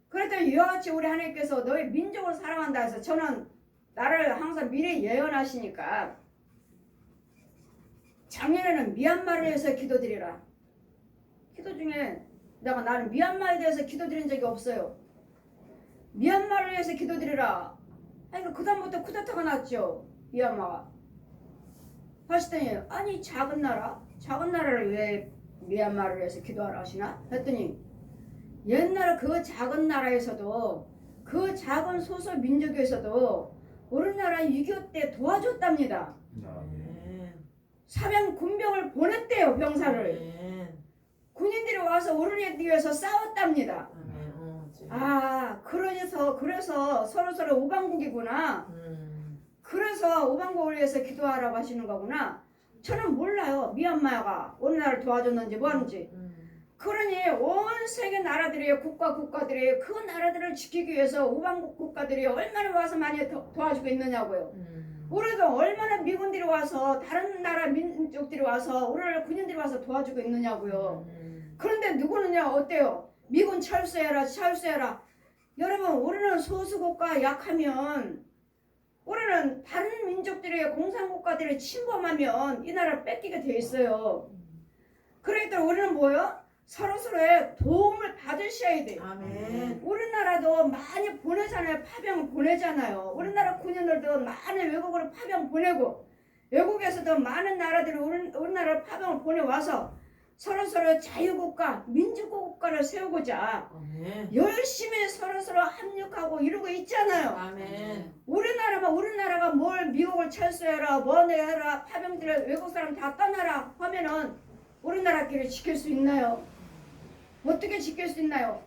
Speaker 1: 그랬더니 이와 같이 우리 하나님께서 너희 민족을 사랑한다 해서 저는 나를 항상 미리 예언하시니까 작년에는 미얀마를 위해서 기도드리라. 기도 중에 나는 미얀마에 대해서 기도드린 적이 없어요. 미얀마를 위해서 기도드리라. 그러니까 그 다음부터 쿠데타가 났죠. 미얀마가. 하시더니 아니 작은 나라를 왜 미얀마를 위해서 기도하라 하시나 했더니 옛날에 그 작은 나라에서도 그 작은 소수 민족에서도 우리나라 6.25 때 도와줬답니다.
Speaker 2: 아멘.
Speaker 1: 사병 군병을 보냈대요. 병사를.
Speaker 2: 아멘.
Speaker 1: 군인들이 와서 우리를 위해서 싸웠답니다.
Speaker 2: 아멘. 어,
Speaker 1: 아 그래서 서로 우방국이구나. 그래서 우방국을 위해서 기도하라고 하시는 거구나. 저는 몰라요. 미얀마가 우리나라를 도와줬는지 뭐하는지. 그러니 온 세계 나라들이 국가들이 그 나라들을 지키기 위해서 우방국 국가들이 얼마나 와서 많이 도와주고 있느냐고요. 우리도 얼마나 미군들이 와서 다른 나라 민족들이 와서 우리를 군인들이 와서 도와주고 있느냐고요. 그런데 누구느냐 어때요? 미군 철수해라. 여러분 우리는 소수국가 약하면 우리는 다른 민족들의 공산국가들이 침범하면 이 나라를 뺏기게 돼 있어요. 그러니까 우리는 뭐요? 서로서로의 도움을 받으셔야 돼요.
Speaker 2: 아멘.
Speaker 1: 우리나라도 많이 보내잖아요. 파병 보내잖아요. 우리나라 군인들도 많은 외국으로 파병 보내고 외국에서도 많은 나라들이 우리나라 파병을 보내와서 서로서로 자유국가, 민주국가를 세우고자
Speaker 2: 아멘.
Speaker 1: 열심히 서로서로 합력하고 이러고 있잖아요.
Speaker 2: 아멘.
Speaker 1: 우리나라가 뭘 미국을 철수해라, 뭐 내라, 파병들을 외국 사람 다 떠나라 하면은 우리나라끼리 지킬 수 있나요? 어떻게 지킬 수 있나요?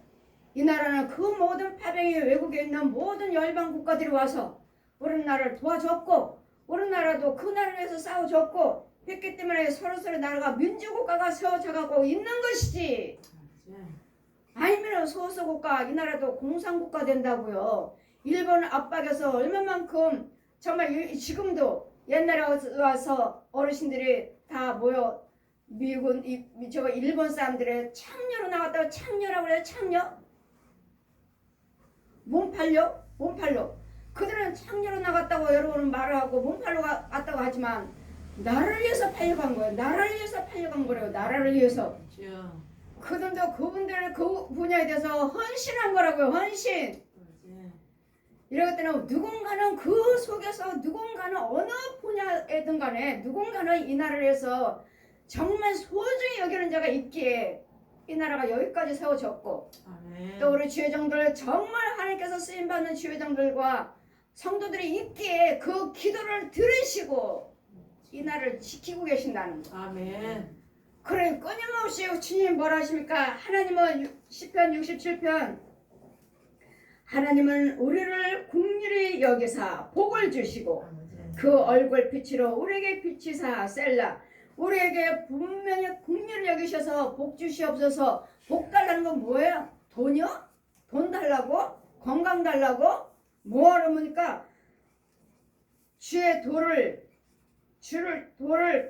Speaker 1: 이 나라는 그 모든 파병이 외국에 있는 모든 열방 국가들이 와서 우리나라를 도와줬고 우리나라도 그 나라를 위해서 싸워줬고 했기 때문에 서로서로 나라가 민주국가가 세워져가고 있는 것이지. 아니면 소수국가 이 나라도 공산국가 된다고요. 일본 압박에서 얼마만큼 정말 지금도 옛날에 와서 어르신들이 다 모여 미군 저거 일본 사람들의 창녀로 나왔다고 창녀라고 그래요. 창녀? 몸팔려. 그들은 창녀로 나갔다고 여러분은 말을 하고 몸팔로 갔다고 하지만 나라를 위해서 팔려간 거예요. 나라를 위해서. 그들도 그분들의 그 분야에 대해서 헌신한 거라고요. 헌신. 이러기 때문에 누군가는 그 속에서 누군가는 어느 분야에든 간에 누군가는 이 나라를 위해서 정말 소중히 여기는 자가 있기에 이 나라가 여기까지 세워졌고
Speaker 2: 아멘.
Speaker 1: 또 우리 주회장들 정말 하나님께서 쓰임받는 주회장들과 성도들이 있기에 그 기도를 들으시고 이 나라를 지키고 계신다는 거.
Speaker 2: 아멘.
Speaker 1: 그래 끊임없이 주님 뭐라 하십니까? 하나님은 시편 67편 하나님은 우리를 긍휼히 여기사 복을 주시고 그 얼굴 빛으로 우리에게 비치사 셀라 우리에게 분명히 긍휼을 여기셔서 복 주시옵소서. 복 달라는 건 뭐예요? 돈이요? 돈 달라고? 건강 달라고? 뭐하러 뭡니까? 주의 돌을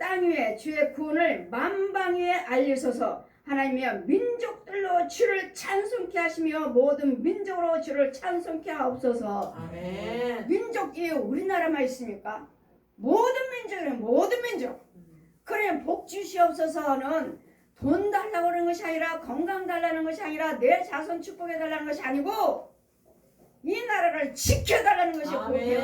Speaker 1: 땅 위에 주의 구원을 만방 위에 알리소서. 하나님이여 민족들로 주를 찬송케 하시며 모든 민족으로 주를 찬송케 하옵소서.
Speaker 2: 아멘.
Speaker 1: 민족이 우리나라만 있습니까? 모든 민족. 그래 복 주시옵소서는 돈 달라고 하는 것이 아니라 건강 달라는 것이 아니라 내 자손 축복해 달라는 것이 아니고 이 나라를 지켜달라는 것이 복이에요.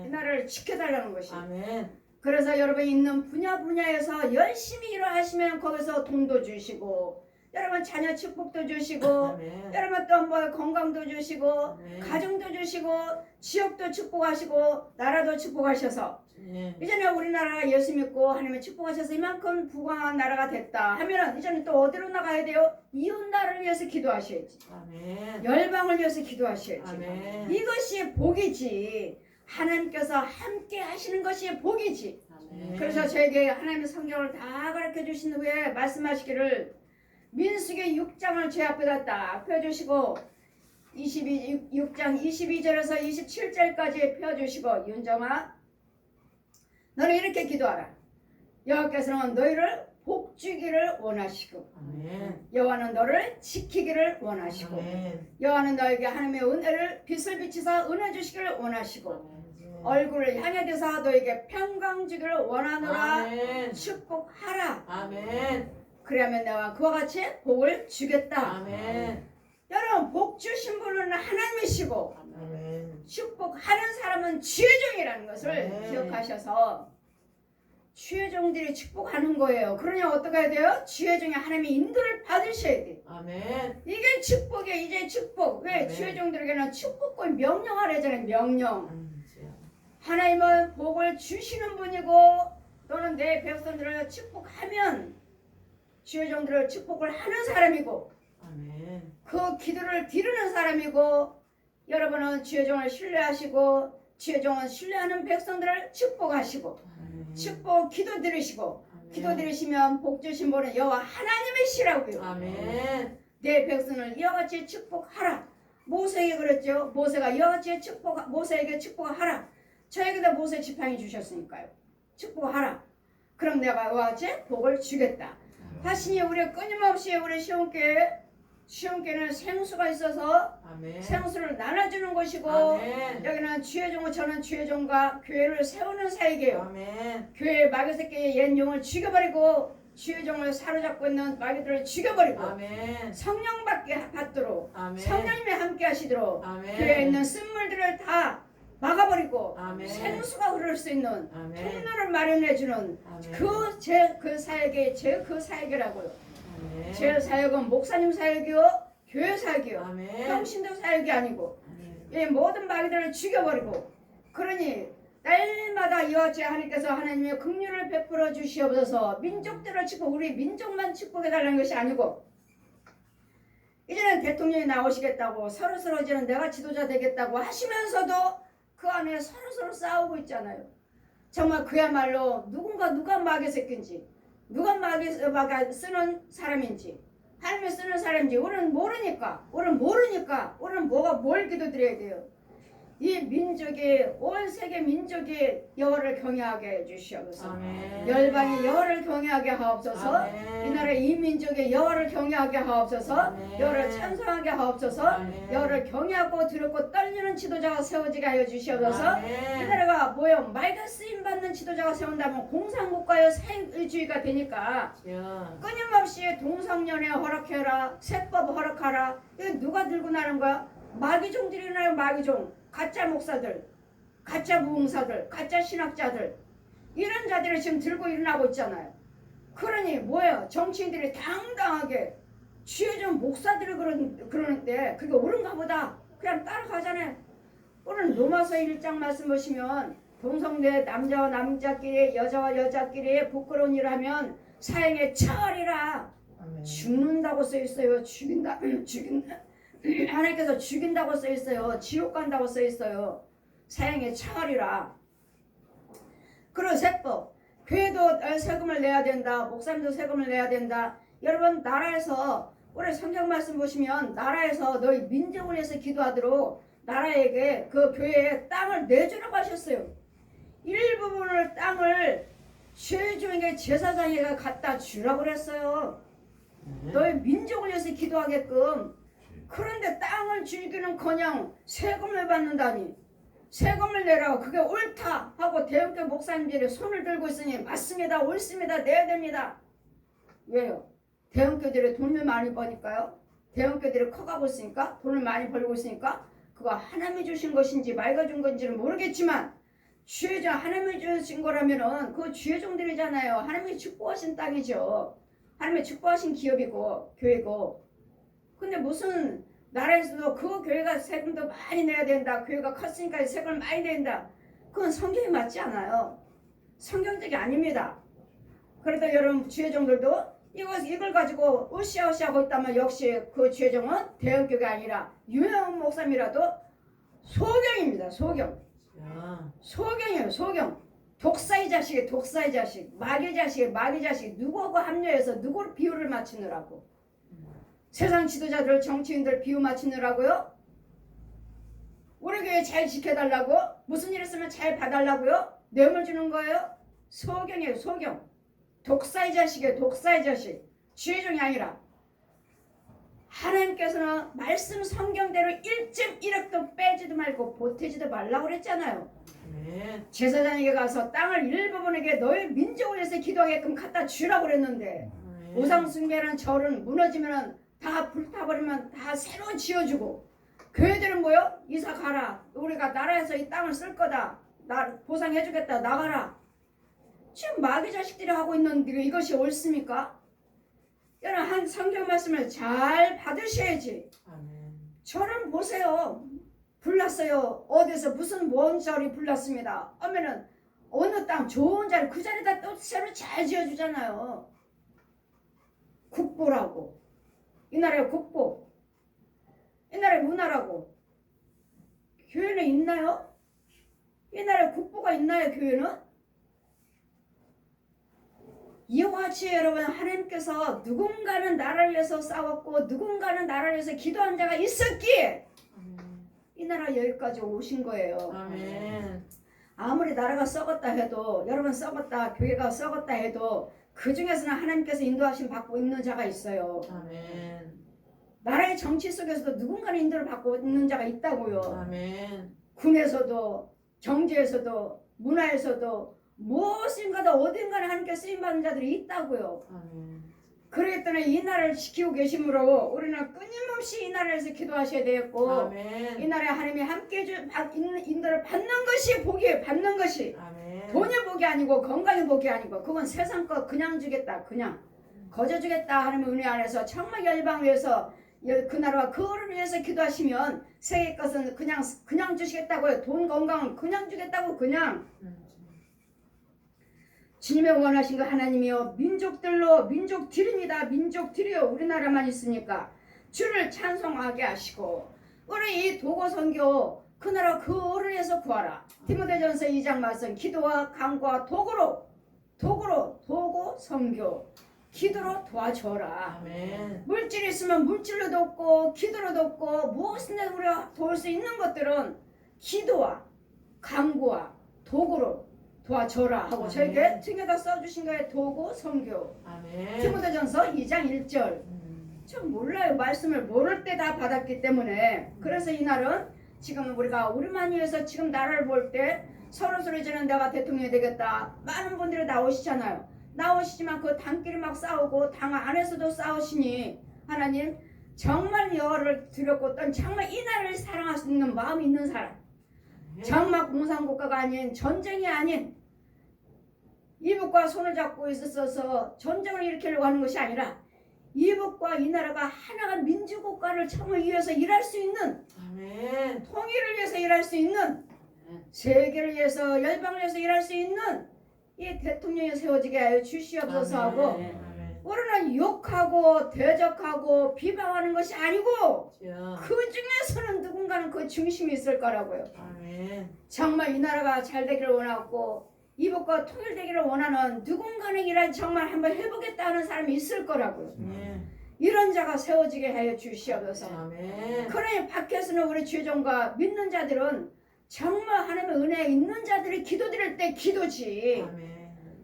Speaker 1: 이 나라를 지켜달라는 것이.
Speaker 2: 아멘.
Speaker 1: 그래서 여러분 있는 분야에서 열심히 일을 하시면 거기서 돈도 주시고 여러분 자녀 축복도 주시고
Speaker 2: 아멘.
Speaker 1: 여러분 또 뭐 건강도 주시고
Speaker 2: 아멘.
Speaker 1: 가정도 주시고 지역도 축복하시고 나라도 축복하셔서 이제는 우리나라가 예수 믿고 하나님의 축복하셔서 이만큼 부강한 나라가 됐다 하면은 이제는 또 어디로 나가야 돼요? 이웃 나라를 위해서 기도하셔야지.
Speaker 2: 아멘.
Speaker 1: 열방을 위해서 기도하셔야지.
Speaker 2: 아멘.
Speaker 1: 이것이 복이지. 하나님께서 함께 하시는 것이 복이지.
Speaker 2: 아멘.
Speaker 1: 그래서 저에게 하나님의 성경을 다 가르쳐 주신 후에 말씀하시기를 민수기 6장을 제 앞에다 딱 펴주시고 6장 22절에서 27절까지 펴주시고 윤정아 너는 이렇게 기도하라. 여호와께서는 너희를 복 주기를 원하시고
Speaker 2: 아멘.
Speaker 1: 여호와는 너를 지키기를 원하시고
Speaker 2: 아멘.
Speaker 1: 여호와는 너에게 하나님의 은혜를 빛을 비치사 은혜 주시기를 원하시고 얼굴을 향해 대사 너에게 평강 주기를 원하노라.
Speaker 2: 아멘.
Speaker 1: 축복하라.
Speaker 2: 아멘.
Speaker 1: 그러면 내가 그와 같이 복을 주겠다.
Speaker 2: 아멘.
Speaker 1: 여러분 복 주신 분은 하나님이시고
Speaker 2: 아멘.
Speaker 1: 축복하는 사람은 주의 종이라는 것을
Speaker 2: 아멘.
Speaker 1: 기억하셔서 지혜종들이 축복하는 거예요. 그러냐 어떻게 해야 돼요? 지혜종이 하나님의 인도를 받으셔야 돼.
Speaker 2: 아멘.
Speaker 1: 이게 축복이에요. 이제 축복. 왜?
Speaker 2: 아멘.
Speaker 1: 지혜종들에게는 축복을 명령하래잖아요. 명령.
Speaker 2: 주여.
Speaker 1: 하나님은 복을 주시는 분이고 또는 내 백성들을 축복하면 지혜종들을 축복을 하는 사람이고
Speaker 2: 아멘.
Speaker 1: 그 기도를 드리는 사람이고 여러분은 지혜종을 신뢰하시고 지혜종은 신뢰하는 백성들을 축복하시고
Speaker 2: 아멘.
Speaker 1: 축복 기도 드리시고
Speaker 2: 아멘.
Speaker 1: 기도 드리시면 복 주신 분은 여호와 하나님이시라고요.
Speaker 2: 아멘.
Speaker 1: 내 백성을 이와 같이 축복하라. 모세에게 그랬죠. 모세가 이와 같이 모세에게 축복하라. 저에게도 모세 지팡이 주셨으니까요. 축복하라. 그럼 내가 이와 같이 복을 주겠다. 다시 우리 끊임없이 우리 시온교회는 생수가 있어서
Speaker 2: 아멘.
Speaker 1: 생수를 나눠주는 곳이고
Speaker 2: 아멘.
Speaker 1: 여기는 주의종과 저는 주의종과 교회를 세우는 사이게요.
Speaker 2: 아멘.
Speaker 1: 교회 마귀 새끼의 옛 용을 죽여버리고 주의종을 사로잡고 있는 마귀들을 죽여버리고
Speaker 2: 아멘.
Speaker 1: 성령 받도록
Speaker 2: 아멘.
Speaker 1: 성령님이 함께 하시도록
Speaker 2: 아멘.
Speaker 1: 교회에 있는 쓴물들을 다 막아버리고
Speaker 2: 아멘.
Speaker 1: 생수가 흐를 수 있는
Speaker 2: 아멘.
Speaker 1: 통로를 마련해주는
Speaker 2: 아멘.
Speaker 1: 그 사역이 그 사역이라고요.
Speaker 2: 아멘.
Speaker 1: 제 사역은 목사님 사역이요 교회 사역이요
Speaker 2: 아멘.
Speaker 1: 평신도 사역이 아니고
Speaker 2: 아멘.
Speaker 1: 이 모든 마귀들을 죽여버리고 그러니 날마다 이와 같이 하나님께서 하나님의 긍휼을 베풀어 주시옵소서. 민족들을 축복 우리 민족만 축복해달라는 것이 아니고 이제는 대통령이 나오시겠다고 서로 이제는 내가 지도자 되겠다고 하시면서도 그 안에 서로 싸우고 있잖아요. 정말 그야말로 누가 마귀 새끼인지 누가 마귀 쓰는 사람인지 하나님이 쓰는 사람인지 우리는 모르니까 우리는 뭘 기도드려야 돼요. 이 민족이 온 세계 민족이 여호와를 경외하게 해주시옵소서.
Speaker 2: 아멘.
Speaker 1: 열방이 여호와를 경외하게 하옵소서.
Speaker 2: 아멘.
Speaker 1: 이 나라 이 민족이 여호와를 경외하게 하옵소서.
Speaker 2: 아멘.
Speaker 1: 여호와를 찬송하게 하옵소서.
Speaker 2: 아멘.
Speaker 1: 여호와를 경외하고 두렵고 떨리는 지도자가 세워지게 하여 주시옵소서.
Speaker 2: 아멘.
Speaker 1: 이 나라가 말가 쓰임 받는 지도자가 세운다면 공산국가의 사회주의가 되니까
Speaker 2: 주여.
Speaker 1: 끊임없이 동성연애 허락해라, 세법 허락하라. 이거 누가 들고 나는 거야? 마귀종들이나요, 마귀종. 가짜 목사들, 가짜 무용사들, 가짜 신학자들 이런 자들이 지금 들고 일어나고 있잖아요. 그러니 뭐예요? 정치인들이 당당하게 지혜좀 목사들이 그러는데 그게 옳은가 보다 그냥 따라가잖아요. 오늘 로마서 1장 말씀 보시면 동성애 남자와 남자끼리 여자와 여자끼리 부끄러운 일을 하면 사형에 처하리라.
Speaker 2: 아멘.
Speaker 1: 죽는다고 써 있어요. 죽인다. 하나님께서 죽인다고 써 있어요. 지옥 간다고 써 있어요. 사형에 처하리라. 그리고 세법. 교회도 세금을 내야 된다. 목사님도 세금을 내야 된다. 여러분 나라에서 우리 성경 말씀 보시면 나라에서 너희 민족을 위해서 기도하도록 나라에게 그 교회에 땅을 내주라고 하셨어요. 일부분을 땅을 최종에게 제사장에게 갖다 주라고 그랬어요. 너희 민족을 위해서 기도하게끔. 그런데 땅을 주기는커녕 세금을 받는다니. 세금을 내라. 그게 옳다 하고 대형교 목사님들이 손을 들고 있으니 맞습니다. 옳습니다. 내야 됩니다. 왜요? 대형교들이 돈을 많이 버니까요. 대형교들이 커가고 있으니까 돈을 많이 벌고 있으니까 그거 하나님이 주신 것인지 마귀가 준 건지는 모르겠지만 주의종 하나님이 주신 거라면은 그 주의종들이잖아요. 하나님이 축복하신 땅이죠. 하나님이 축복하신 기업이고 교회고. 근데 무슨 나라에서도 그 교회가 세금도 많이 내야 된다. 교회가 컸으니까 세금을 많이 낸다. 그건 성경에 맞지 않아요. 성경적이 아닙니다. 그래도 여러분 주의종들도 이걸 가지고 으쌰으쌰하고 있다면 역시 그 주의종은 대형교회가 아니라 유명한 목사님이라도 소경입니다. 소경. 소경이에요. 소경. 독사의 자식이 독사의 자식. 마귀 자식이 마귀 자식. 누구하고 합류해서 누구를 비유를 맞추느라고. 세상 지도자들 정치인들 비유 맞추느라고요? 우리 교회 잘 지켜달라고? 무슨 일 있으면 잘 봐달라고요? 뇌물 주는 거예요? 소경이에요. 소경. 독사의 자식이에요. 독사의 자식. 주의종이 아니라 하나님께서는 말씀 성경대로 1.1억도 빼지도 말고 보태지도 말라고 그랬잖아요.
Speaker 2: 아멘.
Speaker 1: 제사장에게 가서 땅을 일부분에게 너희 민족을 위해서 기도하게끔 갖다 주라고 그랬는데
Speaker 2: 아멘.
Speaker 1: 우상숭배라는 절은 무너지면 다 불타버리면 다 새로 지어주고 교회들은 뭐요? 이사 가라. 우리가 나라에서 이 땅을 쓸 거다. 나 보상해주겠다. 나가라. 지금 마귀 자식들이 하고 있는 이것이 옳습니까? 여러분 한 성경 말씀을 잘 받으셔야지.
Speaker 2: 아멘.
Speaker 1: 저를 보세요. 불났어요. 어디서 무슨 먼 절이 불났습니다. 하면은 어느 땅 좋은 자리 그 자리다 또 새로 잘 지어주잖아요. 국보라고. 이 나라의 국보. 이 나라의 문화라고. 교회는 있나요? 이 나라에 국보가 있나요? 교회는? 이와 같이 여러분 하나님께서 누군가는 나라를 위해서 싸웠고 누군가는 나라를 위해서 기도한 자가 있었기에 이 나라 여기까지 오신 거예요.
Speaker 2: 아멘.
Speaker 1: 아무리 나라가 썩었다 해도 여러분 썩었다 교회가 썩었다 해도 그 중에서는 하나님께서 인도하심 받고 있는 자가 있어요.
Speaker 2: 아멘.
Speaker 1: 나라의 정치 속에서도 누군가는 인도를 받고 있는 자가 있다고요.
Speaker 2: 아멘.
Speaker 1: 군에서도 경제에서도 문화에서도 무엇인가도 어딘가는 하나님께 쓰임받는 자들이 있다고요.
Speaker 2: 아멘.
Speaker 1: 그렇기 때문에 이 나라를 지키고 계심으로 우리는 끊임없이 이 나라에서 기도하셔야 되겠고
Speaker 2: 아멘.
Speaker 1: 이 나라에 하나님이 함께 인도를 받는 것이 복이에요. 받는 것이
Speaker 2: 아멘.
Speaker 1: 돈이 복이 아니고 건강이 복이 아니고 그건 세상 거 그냥 주겠다 그냥 거저 주겠다 하나님의 은혜 안에서 정말 열방을 위해서 그 나라와 그 어른을 위해서 기도하시면 세계 것은 그냥 주시겠다고요. 돈 건강은 그냥 주겠다고 그냥 주님의 원하신 거 하나님이요 민족들로 민족 드립니다. 민족 드려요. 우리나라만 있으니까 주를 찬송하게 하시고 우리 이 도고 선교 그 나라 그 어른에서 구하라. 디모데전서 2장 말씀 기도와 간구와 도구로 도고 선교 기도로 도와줘라.
Speaker 2: 아멘.
Speaker 1: 물질이 있으면 물질로 돕고 기도로 돕고 무엇이든 우리가 도울 수 있는 것들은 기도와 간구와 도구로 도와줘라 하고
Speaker 2: 아멘.
Speaker 1: 저에게 등에다 써주신 거예요. 도구 선교.
Speaker 2: 아멘.
Speaker 1: 디모데전서 2장 1절. 전 몰라요. 말씀을 모를 때 다 받았기 때문에. 그래서 이날은 지금 우리가 우리만 위해서 지금 나라를 볼 때 서로 이제는 내가 대통령이 되겠다. 많은 분들이 나오시잖아요. 나오시지만 그 당끼리 막 싸우고 당 안에서도 싸우시니 하나님 정말 여호와를 두렵고 또 정말 이 나라를 사랑할 수 있는 마음이 있는 사람. 정말 공산국가가 아닌 전쟁이 아닌 이북과 손을 잡고 있어서 전쟁을 일으키려고 하는 것이 아니라 이북과 이 나라가 하나가 민주국가를 정말 위해서 일할 수 있는
Speaker 2: 아멘.
Speaker 1: 통일을 위해서 일할 수 있는 세계를 위해서 열방을 위해서 일할 수 있는 이 대통령이 세워지게 하여 주시옵소서 하고
Speaker 2: 아멘.
Speaker 1: 우리는 욕하고 대적하고 비방하는 것이 아니고
Speaker 2: 주여.
Speaker 1: 그 중에서는 누군가는 그 중심이 있을 거라고요.
Speaker 2: 아멘.
Speaker 1: 정말 이 나라가 잘 되기를 원하고 이북과 통일되기를 원하는 누군가는 이런 정말 한번 해보겠다 하는 사람이 있을 거라고요.
Speaker 2: 아멘.
Speaker 1: 이런 자가 세워지게 하여 주시옵소서.
Speaker 2: 아멘.
Speaker 1: 그러니 밖에서는 우리 주종과 믿는 자들은 정말 하나님의 은혜에 있는 자들이 기도드릴 때 기도지.
Speaker 2: 아멘.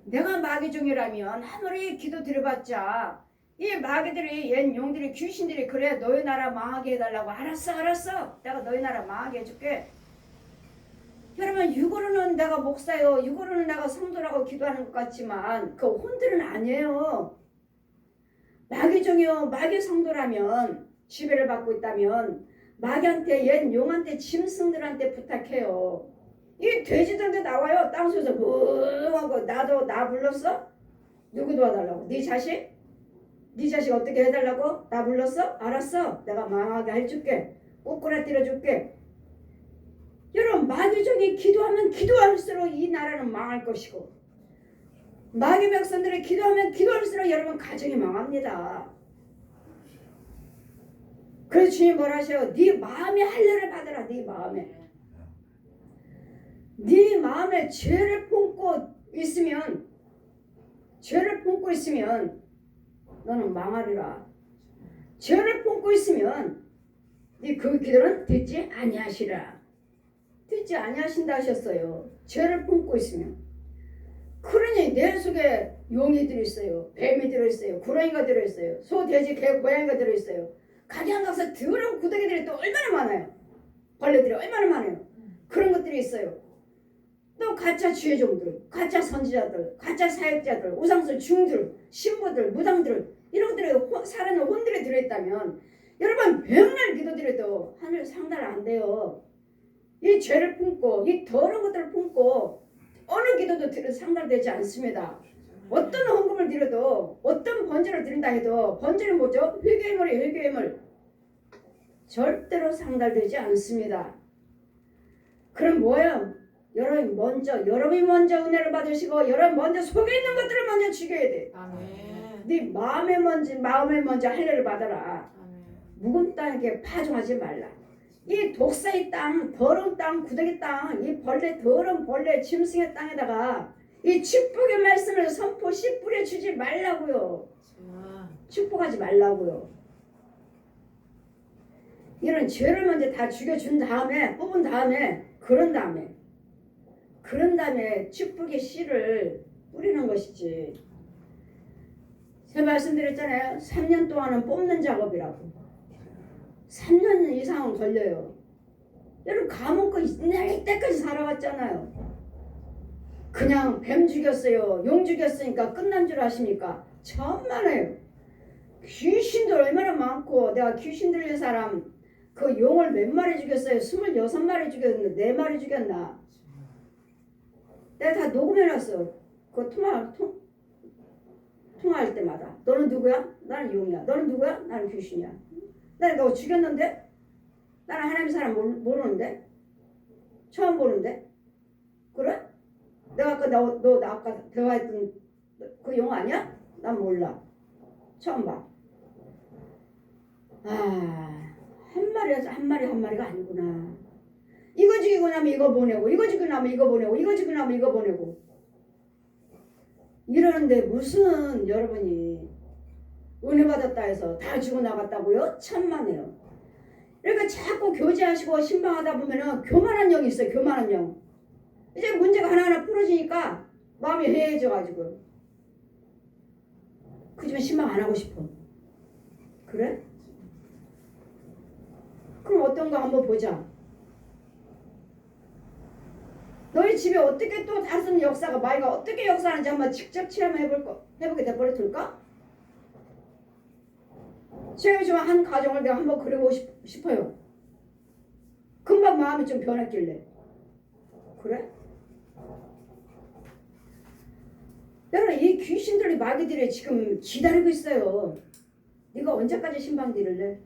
Speaker 1: 내가 마귀 종이라면 아무리 기도 드려봤자 이 마귀들이 옛 용들이 귀신들이 그래 너희 나라 망하게 해달라고 알았어 내가 너희 나라 망하게 해줄게. 여러분 육으로는 내가 목사요 육으로는 내가 성도라고 기도하는 것 같지만 그 혼들은 아니에요. 마귀 종이요 마귀 성도라면 지배를 받고 있다면 마귀한테 옛 용한테 짐승들한테 부탁해요. 이 돼지들도 나와요. 땅속에서 무하고 나도 나 불렀어? 누구 도와달라고? 네 자식? 네 자식 어떻게 해달라고? 나 불렀어? 알았어. 내가 망하게 해줄게. 꼬꾸라뜨려줄게. 여러분 마귀종이 기도하면 기도할수록 이 나라는 망할 것이고 마귀 백성들이 기도하면 기도할수록 여러분 가정이 망합니다. 그래서 주님 뭐라 하셔요? 네 마음에 할례를 받으라. 네 마음에. 네 마음에 죄를 품고 있으면 너는 망하리라. 죄를 품고 있으면 네 그 기도는 듣지 아니하시라. 듣지 아니하신다 하셨어요. 죄를 품고 있으면. 그러니 내 속에 용이 들어있어요. 뱀이 들어있어요. 구렁이가 들어있어요. 소, 돼지, 개, 고양이가 들어있어요. 가게한 가서 더러운 구더기들이 또 얼마나 많아요. 벌레들이 얼마나 많아요. 그런 것들이 있어요. 또 가짜 주의종들, 가짜 선지자들, 가짜 사역자들, 우상설 중들, 신부들, 무당들 이런 것들이 살아있는 혼들이 들어있다면 여러분 백날 기도드려도 하늘 상달 안 돼요. 이 죄를 품고 이 더러운 것들을 품고 어느 기도도 상달되지 않습니다. 어떤 헌금을 드려도 어떤 번제를 드린다 해도 번제는 뭐죠? 회개물이에요. 회개물. 절대로 상달되지 않습니다. 그럼 뭐예요? 여러분이 먼저 은혜를 받으시고 여러분 먼저 속에 있는 것들을 먼저 죽여야 돼.
Speaker 2: 아멘.
Speaker 1: 네 마음에 먼저 할례를 받아라.
Speaker 2: 아멘.
Speaker 1: 묵은 땅에게 파종하지 말라. 이 독사의 땅, 더러운 땅, 구더기 땅, 이 더러운 벌레, 짐승의 땅에다가 이 축복의 말씀을 선포 씨 뿌려주지 말라고요.
Speaker 2: 자,
Speaker 1: 축복하지 말라고요. 이런 죄를 먼저 다 죽여준 다음에 뽑은 다음에 그런 다음에 축복의 씨를 뿌리는 것이지. 제가 말씀드렸잖아요. 3년 동안은 뽑는 작업이라고. 3년 이상은 걸려요. 여러분 감옥 낼 때까지 살아왔잖아요. 그냥 뱀 죽였어요. 용 죽였으니까 끝난 줄 아십니까? 천만에요. 귀신도 얼마나 많고 내가 귀신 들린 사람 그 용을 몇 마리 죽였어요? 26마리 죽였는데 4마리 죽였나? 내가 다 녹음해놨어. 그 통화할 때마다. 너는 누구야? 나는 용이야. 너는 누구야? 나는 귀신이야. 나 너 죽였는데? 나는 하나님 사람 모르는데? 처음 보는데? 그래? 내가 아까 너 아까 대화했던 그 용 아니야? 난 몰라. 처음 봐. 한 마리가 아니구나. 이거 죽이고 나면 이거 보내고, 이거 죽이고 나면 이거 보내고, 이거 죽이고 나면 이거 보내고. 이러는데 무슨 여러분이 은혜 받았다 해서 다 죽어 나갔다고요? 천만에요. 그러니까 자꾸 교제하시고 신방하다 보면은 교만한 영이 있어요. 교만한 영. 이제 문제가 하나하나 풀어지니까 마음이 해해져가지고 그지만 신방 안 하고 싶어. 그래? 그럼 어떤 거 한번 보자. 너희 집에 어떻게 또 다른 역사가 마이가 어떻게 역사하는지 한번 직접 체험해보게 돼버려둘까? 제가 요즘 한 가정을 내가 한번 그려보고 싶어요. 금방 마음이 좀 변했길래. 그래? 여러분 이 귀신들이 마귀들이 지금 기다리고 있어요. 네가 언제까지 신방 드릴래?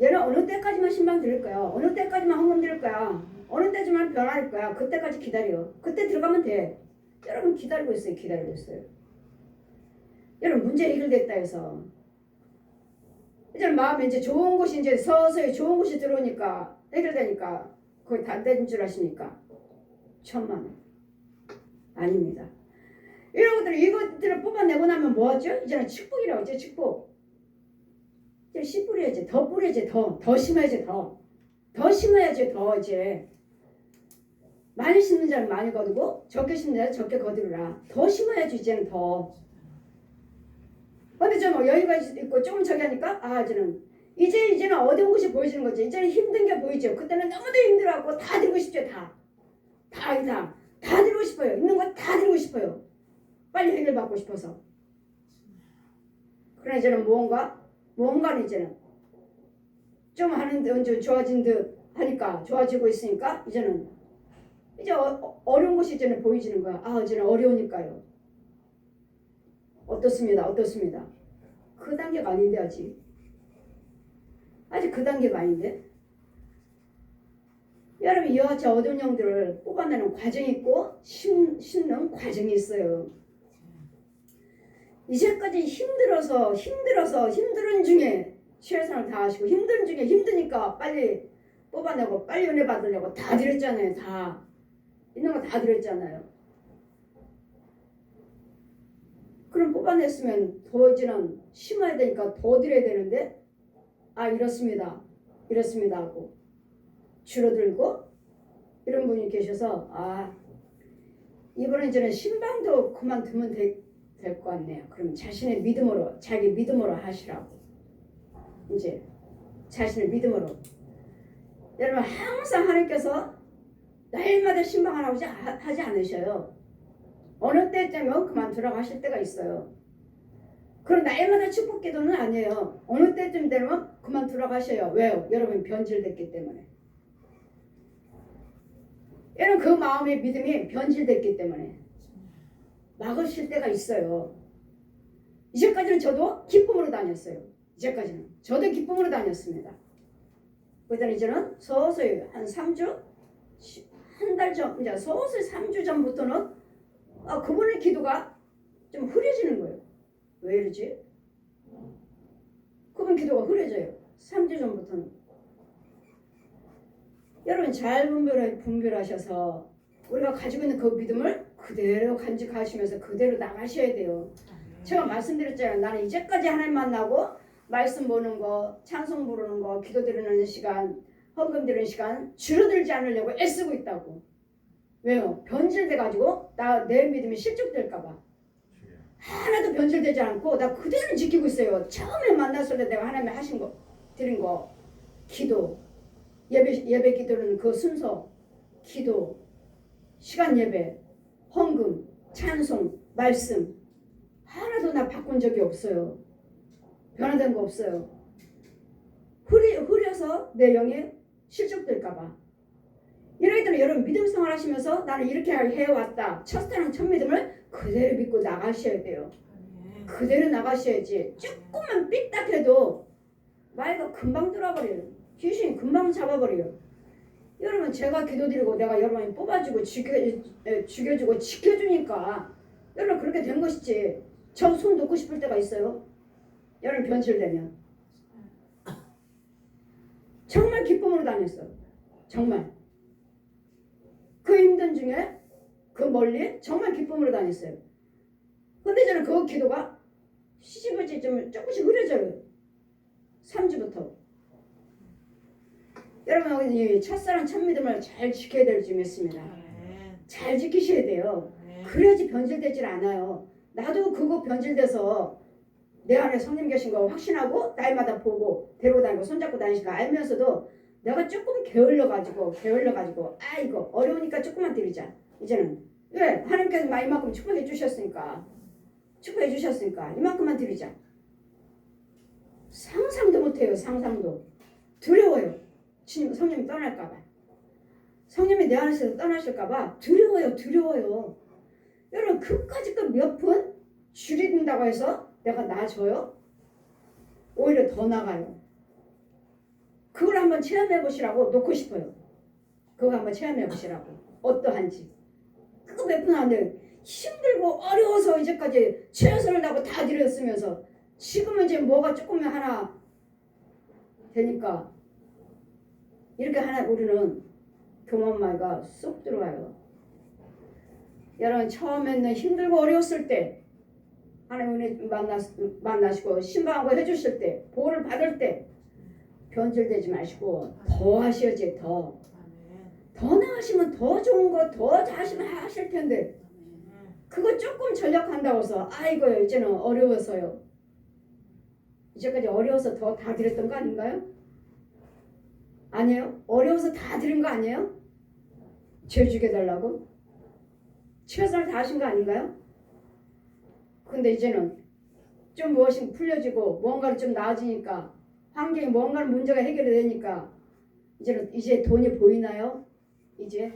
Speaker 1: 얘는 어느 때까지만 신방 드릴 거야. 어느 때까지만 헌금 드릴 거야. 어느 때쯤만 변할 거야. 그때까지 기다려. 그때 들어가면 돼. 여러분 기다리고 있어요. 기다리고 있어요. 여러분 문제 해결됐다 해서 이제 마음에 이제 좋은 곳이 이제 서서히 좋은 곳이 들어오니까 해결되니까 거의 다 된 줄 아십니까? 천만 아닙니다. 이런 것들을 이것들을 뽑아내고 나면 뭐하죠? 이제는 축복이라고 하죠. 축복. 이제 씨 뿌려야지. 더 뿌려야지. 더 심어야지. 더 심어야지. 더 이제 많이 심는 자는 많이 거두고 적게 심는 자는 적게 거두라. 더 심어야지. 이제는 더. 근데 좀 여유가 있고 조금 저기 하니까 이제는 어두운 곳이 보여지는 거지. 이제는 힘든 게 보이죠. 그때는 너무도 힘들어하고 다 드리고 싶죠. 다 드리고 싶어요. 있는 거 다 드리고 싶어요. 빨리 해결받고 싶어서. 그러나 이제는 뭔가는 이제는 좀 하는 좀 좋아진 듯 하니까 좋아지고 있으니까 이제는 이제 어려운 것이 이제는 보이지는 거야. 이제는 어려우니까요. 어떻습니다. 그 단계가 아닌데 아직 그 단계가 아닌데. 여러분 이와 같이 어두운 영들을 뽑아내는 과정이 있고 심는 과정이 있어요. 이제까지 힘든 중에 최선을 다하시고 힘든 중에 힘드니까 빨리 뽑아내고 빨리 은혜 받으려고 다 드렸잖아요. 다 있는 거 다 드렸잖아요. 그럼 뽑아냈으면 더 이제는 심어야 되니까 더 드려야 되는데 이렇습니다 하고 줄어들고 이런 분이 계셔서 이번에 이제는 신방도 그만두면 될 것 같네요. 그럼 자기 믿음으로 하시라고. 이제 자신의 믿음으로. 여러분 항상 하나님께서 날마다 신방하라고 하지 않으셔요. 어느 때쯤은 그만두라고 하실 때가 있어요. 그럼 날마다 축복 기도는 아니에요. 어느 때쯤 되면 그만두라고 하셔요. 왜요? 여러분 변질됐기 때문에. 얘는 그 마음의 믿음이 변질됐기 때문에 막으실 때가 있어요. 이제까지는 저도 기쁨으로 다녔어요. 이제까지는 저도 기쁨으로 다녔습니다. 그러더니 이제는 서서히 한 3주? 한 달 전, 이제 서서히 3주 전부터는 그분의 기도가 좀 흐려지는 거예요. 왜 이러지? 그분 기도가 흐려져요. 3주 전부터는. 여러분 잘 분별하셔서 우리가 가지고 있는 그 믿음을 그대로 간직하시면서 그대로 나가셔야 돼요. 제가 말씀드렸잖아요. 나는 이제까지 하나님 만나고 말씀 보는 거, 찬송 부르는 거, 기도 드리는 시간, 헌금 드리는 시간 줄어들지 않으려고 애쓰고 있다고. 왜요? 변질돼가지고 내 믿음이 실족될까봐. 하나도 변질되지 않고 나 그대로 지키고 있어요. 처음에 만났을 때 내가 하나님이 하신 거, 드린 거, 기도, 예배 기도는 그 순서, 기도, 시간 예배, 헌금, 찬송, 말씀 하나도 나 바꾼 적이 없어요. 변화된 거 없어요. 흐려서 내 영이 실족될까봐. 이러기 때문에 여러분 믿음 생활 하시면서 나는 이렇게 해왔다. 첫사랑 첫 믿음을 그대로 믿고 나가셔야 돼요. 그대로 나가셔야지. 조금만 삐딱해도 말가 금방 들어버려요. 귀신이 금방 잡아버려요. 여러분 제가 기도드리고 내가 여러분이 뽑아주고 죽여주고 지켜주니까 여러분 그렇게 된 것이지. 저 손 놓고 싶을 때가 있어요. 여러분 변질되면. 정말 기쁨으로 다녔어요. 정말. 그 힘든 중에 그 멀리 정말 기쁨으로 다녔어요. 근데 저는 그 기도가 시집을지 좀 조금씩 흐려져요. 3주부터. 여러분 이 첫사랑 첫 믿음을 잘 지켜야 될 줄 믿습니다. 잘 지키셔야 돼요. 그래야지 변질되질 않아요. 나도 그거 변질돼서 내 안에 성령 계신 거 확신하고 날마다 보고 데리고 다니고 손잡고 다니니까 알면서도 내가 조금 게을러가지고 이거 어려우니까 조금만 드리자. 이제는 왜? 하나님께서 이만큼 축복해 주셨으니까 이만큼만 드리자. 상상도 못해요. 상상도. 두려워요. 성령이 떠날까봐. 성령이 내 안에서 떠나실까봐 두려워요. 여러분 그까짓 거 몇 푼 줄이는다고 해서 내가 나아져요? 오히려 더 나가요. 그걸 한번 체험해 보시라고 놓고 싶어요. 그거 한번 체험해 보시라고. 어떠한지. 그거 몇 푼 안 돼요. 힘들고 어려워서 이제까지 최선을 다하고 다 드렸으면서 지금은 이제 뭐가 조금만 하나 되니까 이렇게 하나 우리는 교만마이가 쏙 들어와요. 여러분 처음에는 힘들고 어려웠을 때 하나님 만나시고 신방하고 해주실 때 보호를 받을 때 변질되지 마시고 더 하셔야지. 더 나가시면 더 좋은 거 더 잘하시면 하실 텐데 그거 조금 전략한다고 해서 아이고요 이제는 어려워서요. 이제까지 어려워서 더 다 드렸던 거 아닌가요? 아니에요? 어려워서 다 드린 거 아니에요? 죄 죽여달라고? 최선을 다하신 거 아닌가요? 근데 이제는 좀 무엇이 풀려지고 뭔가를 좀 나아지니까 환경이 뭔가 문제가 해결이 되니까 이제 돈이 보이나요? 이제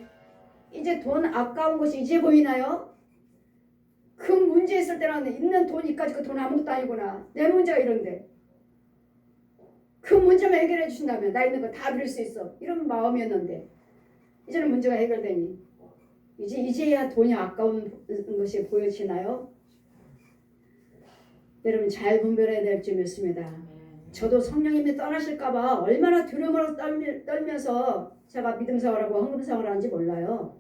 Speaker 1: 돈 아까운 것이 이제 보이나요? 그 문제 있을 때는 있는 돈이까지 그 돈 아무것도 아니구나. 내 문제가 이런데 그 문제만 해결해 주신다면 나 있는 거 다 드릴 수 있어. 이런 마음이었는데 이제는 문제가 해결되니 이제야 돈이 아까운 것이 보여지나요? 여러분 잘 분별해야 될 줄 믿습니다. 저도 성령님이 떠나실까봐 얼마나 두려움으로 떨면서 제가 믿음 생활하고 헌금 생활하는지 몰라요.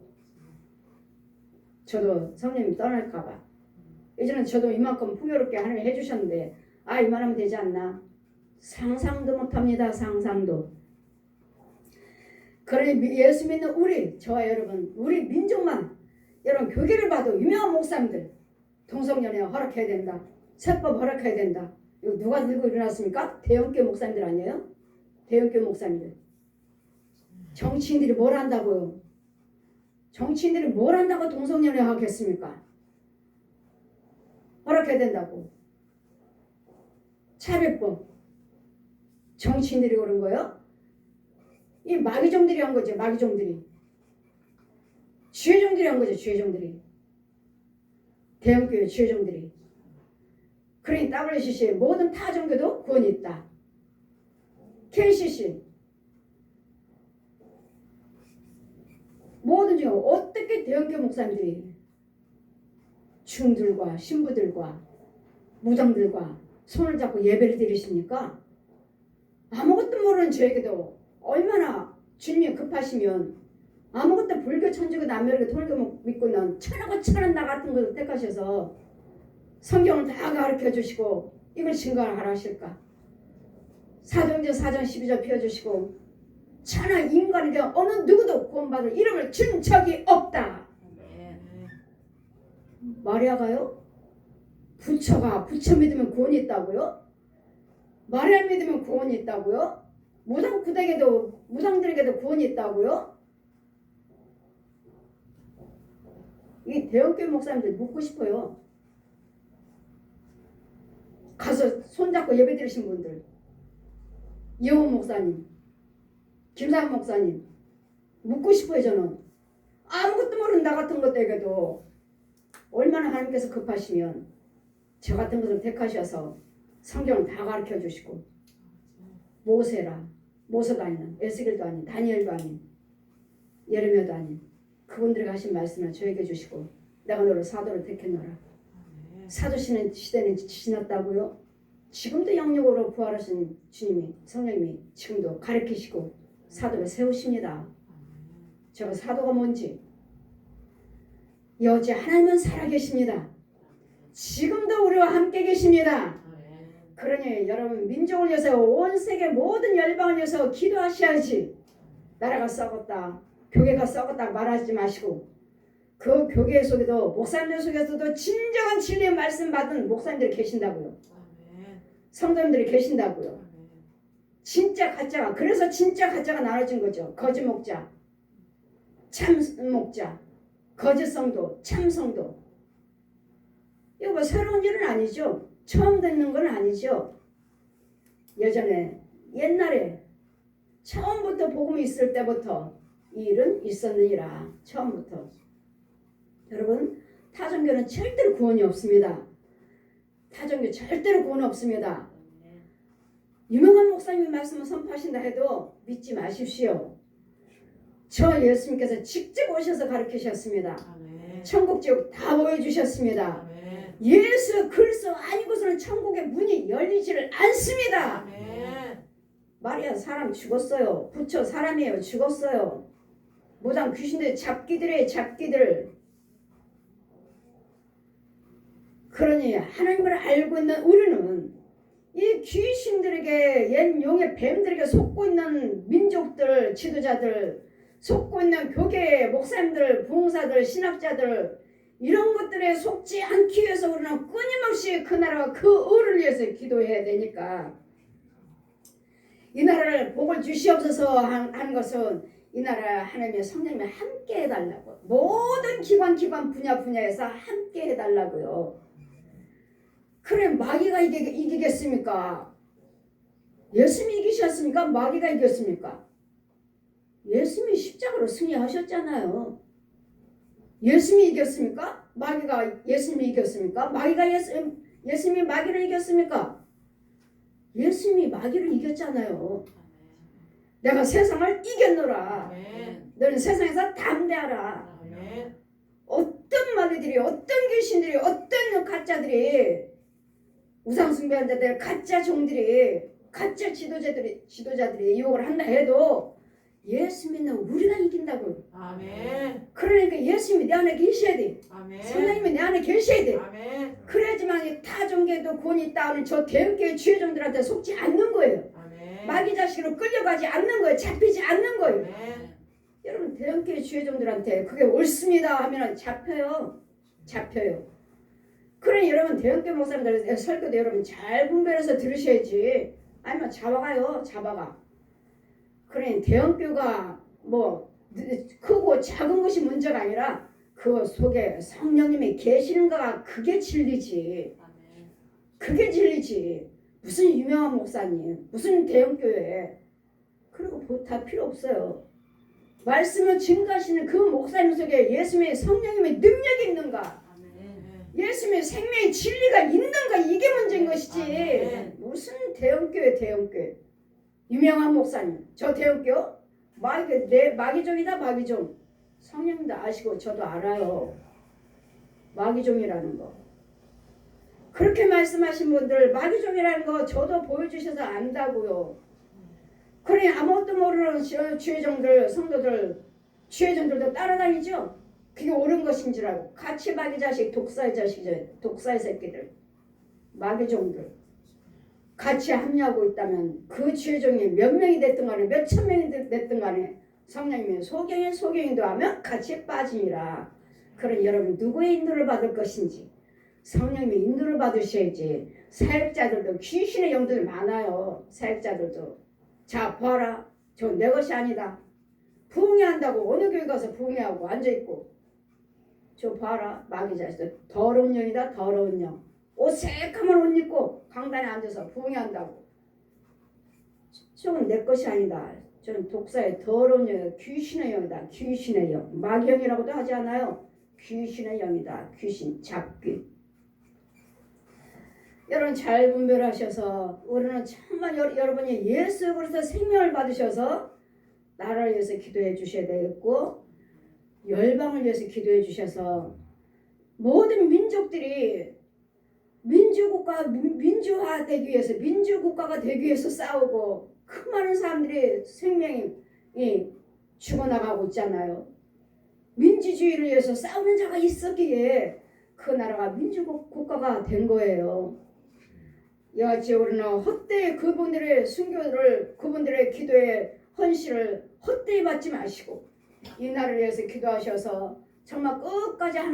Speaker 1: 저도 성령님이 떠날까봐. 이제는 저도 이만큼 풍요롭게 하나님이 해주셨는데 이만하면 되지 않나? 상상도 못합니다. 상상도. 그러니 예수 믿는 저와 여러분, 우리 민족만 여러분 교계를 봐도 유명한 목사님들 동성연애 허락해야 된다. 세법 허락해야 된다. 이거 누가 들고 일어났습니까? 대형교 목사님들 아니에요? 대형교 목사님들. 정치인들이 뭘 한다고요? 정치인들이 뭘 한다고 동성연애 하겠습니까? 허락해야 된다고. 차별법. 정치인들이 그런 거요? 이 마귀종들이 한 거죠. 마귀종들이. 주회종들이 한 거죠. 주회종들이. 대형교회 주회종들이. 그러니 WCC 모든 타 종교도 구원이 있다. KCC 모든 중에 어떻게 대형교회 목사님들이 중들과 신부들과 무당들과 손을 잡고 예배를 드리십니까? 아무것도 모르는 저에게도 얼마나 주님이 급하시면 아무것도 불교 천주교 남녀에게 돌교 믿고 있는 천하고 천한 나 같은 것을 택하셔서 성경을 다 가르쳐 주시고 이걸 증거를 하라 하실까? 사도행전 4장 12절 피워주시고 천하 인간에게 어느 누구도 구원받을 이름을 준 적이 없다. 마리아가요? 부처가 부처 믿으면 구원이 있다고요? 마리아 믿으면 구원이 있다고요? 무당들에게도 구원이 있다고요? 이 대형교회 목사님들 묻고 싶어요. 가서 손잡고 예배 드리신 분들, 이호원 목사님, 김상현 목사님 묻고 싶어요. 저는 아무것도 모르는 나 같은 것들에게도 얼마나 하나님께서 급하시면 저 같은 것을 택하셔서 성경을 다 가르쳐 주시고 모세라, 모세도 아닌 에스겔도 아닌 다니엘도 아닌 예레미야도 아닌 그분들에게 하신 말씀을 저에게 주시고 내가 너를 사도를 택했노라. 사도 시대는 지났다고요? 지금도 영역으로 부활하신 주님이 성령님이 지금도 가르치시고 사도를 세우십니다. 제가 사도가 뭔지 여지 하나님은 살아계십니다. 지금도 우리와 함께 계십니다. 그러니 여러분 민족을 위해서 온 세계 모든 열방을 위해서 기도하셔야지. 나라가 썩었다, 교회가 썩었다 말하지 마시고 그 교회 속에도 목사님들 속에서도 진정한 진리의 말씀 받은 목사님들이 계신다고요. 성도님들이 계신다고요. 진짜 가짜가, 그래서 진짜 가짜가 나눠진 거죠. 거짓 목자, 참 목자, 거짓 성도, 참 성도. 이거 뭐 새로운 일은 아니죠. 처음 듣는 건 아니죠. 예전에 옛날에 처음부터 복음이 있을 때부터 이 일은 있었느니라. 처음부터. 여러분 타종교는 절대로 구원이 없습니다. 타종교 절대로 구원 없습니다. 유명한 목사님이 말씀을 선포하신다 해도 믿지 마십시오. 저 예수님께서 직접 오셔서 가르치셨습니다. 천국 지옥 다 보여주셨습니다. 예수 그리스도 아니고서는 천국의 문이 열리지를 않습니다. 마리아 사람 죽었어요. 부처 사람이에요. 죽었어요. 무당 귀신들 잡기들의 잡기들. 그러니 하나님을 알고 있는 우리는 이 귀신들에게 옛 용의 뱀들에게 속고 있는 민족들, 지도자들, 속고 있는 교계 목사님들, 부흥사들, 신학자들 이런 것들에 속지 않기 위해서 우리는 끊임없이 그 나라와 그 의를 위해서 기도해야 되니까 이 나라를 복을 주시옵소서 하는 것은 이 나라 하나님의 성령님이 함께 해달라고 모든 기관 분야에서 함께 해달라고요. 그래 마귀가 이기겠습니까? 예수님이 이기셨습니까? 마귀가 이겼습니까? 예수님이 십자가로 승리하셨잖아요. 예수님이 이겼습니까? 마귀가 예수님이 이겼습니까? 마귀가 예수님이 마귀를 이겼습니까? 예수님이 마귀를 이겼잖아요. 내가 세상을 이겼노라. 너는 세상에서 담대하라. 어떤 마귀들이, 어떤 귀신들이, 어떤 가짜들이, 우상숭배한 자들, 가짜 종들이, 가짜 지도자들이 유혹을 한다 해도 예수 믿는 우리가 이긴다고요.
Speaker 2: 아멘.
Speaker 1: 그러니까 예수님이 내 안에 계셔야 돼.
Speaker 2: 아멘.
Speaker 1: 성령님이 내 안에 계셔야 돼.
Speaker 2: 아멘.
Speaker 1: 그래야지만 이 타종교에도 구원이 있다 하는 저 대형교회 주회종들한테 속지 않는 거예요.
Speaker 2: 아멘.
Speaker 1: 마귀 자식으로 끌려가지 않는 거예요. 잡히지 않는 거예요.
Speaker 2: 아멘.
Speaker 1: 여러분 대형교회 주회종들한테 그게 옳습니다 하면 잡혀요. 그래 여러분 대형교회 목사님들 설교도 여러분 잘 분별해서 들으셔야지. 아니면 잡아가. 그래 대형교가 뭐 크고 작은 것이 문제가 아니라 그 속에 성령님이 계시는가가 그게 진리지. 그게 진리지. 무슨 유명한 목사님, 무슨 대형교회 그리고 다 필요 없어요. 말씀을 증거하시는 그 목사님 속에 예수님의 성령님의 능력이 있는가?
Speaker 2: 아멘.
Speaker 1: 예수님의 생명의 진리가 있는가? 이게 문제인 것이지.
Speaker 2: 아멘.
Speaker 1: 무슨 대형교회 대형교회. 유명한 목사님. 저 대형교 마귀종이다 마귀종. 성령님도 아시고 저도 알아요. 마귀종이라는 거. 그렇게 말씀하신 분들 마귀종이라는 거 저도 보여주셔서 안다고요. 그러니 아무것도 모르는 주의종들 성도들 주의종들도 따라다니죠. 그게 옳은 것인 줄 알고 같이 마귀 자식 독사의 자식이죠. 독사의 새끼들 마귀종들 같이 합류하고 있다면 그 주의종이 몇 명이 됐든 간에 몇 천 명이 됐든 간에 성령님의 소경인도 하면 같이 빠지니라. 그러니 여러분 누구의 인도를 받을 것인지 성령님의 인도를 받으셔야지. 사역자들도 귀신의 영들 많아요. 사역자들도. 자 봐라. 저 내 것이 아니다. 부흥회한다고 어느 교회 가서 부흥회하고 앉아있고 저 봐라. 마귀 자식들 더러운 영이다. 더러운 영. 옷 새까만 옷 입고 강단에 앉아서 부흥회한다고. 저건 내 것이 아니다. 저는 독사의 더러운 영이다. 귀신의 영이다. 귀신의 영. 마귀영이라고도 하지 않아요. 귀신의 영이다. 귀신 잡귀. 여러분 잘 분별하셔서 우리는 정말 여러분이 예수 그리스도 생명을 받으셔서 나라를 위해서 기도해 주셔야 되겠고 열방을 위해서 기도해 주셔서 모든 민족들이 민주화되기 위해서 민주국가가 되기 위해서 싸우고 그 많은 사람들이 생명이 죽어나가고 있잖아요. 민주주의를 위해서 싸우는 자가 있었기에 그 나라가 민주국가가 된 거예요. 이같이 우리는 헛되이 그분들의 순교를 그분들의 기도의 헌신을 헛되이 받지 마시고 이 나라를 위해서 기도하셔서 정말 끝까지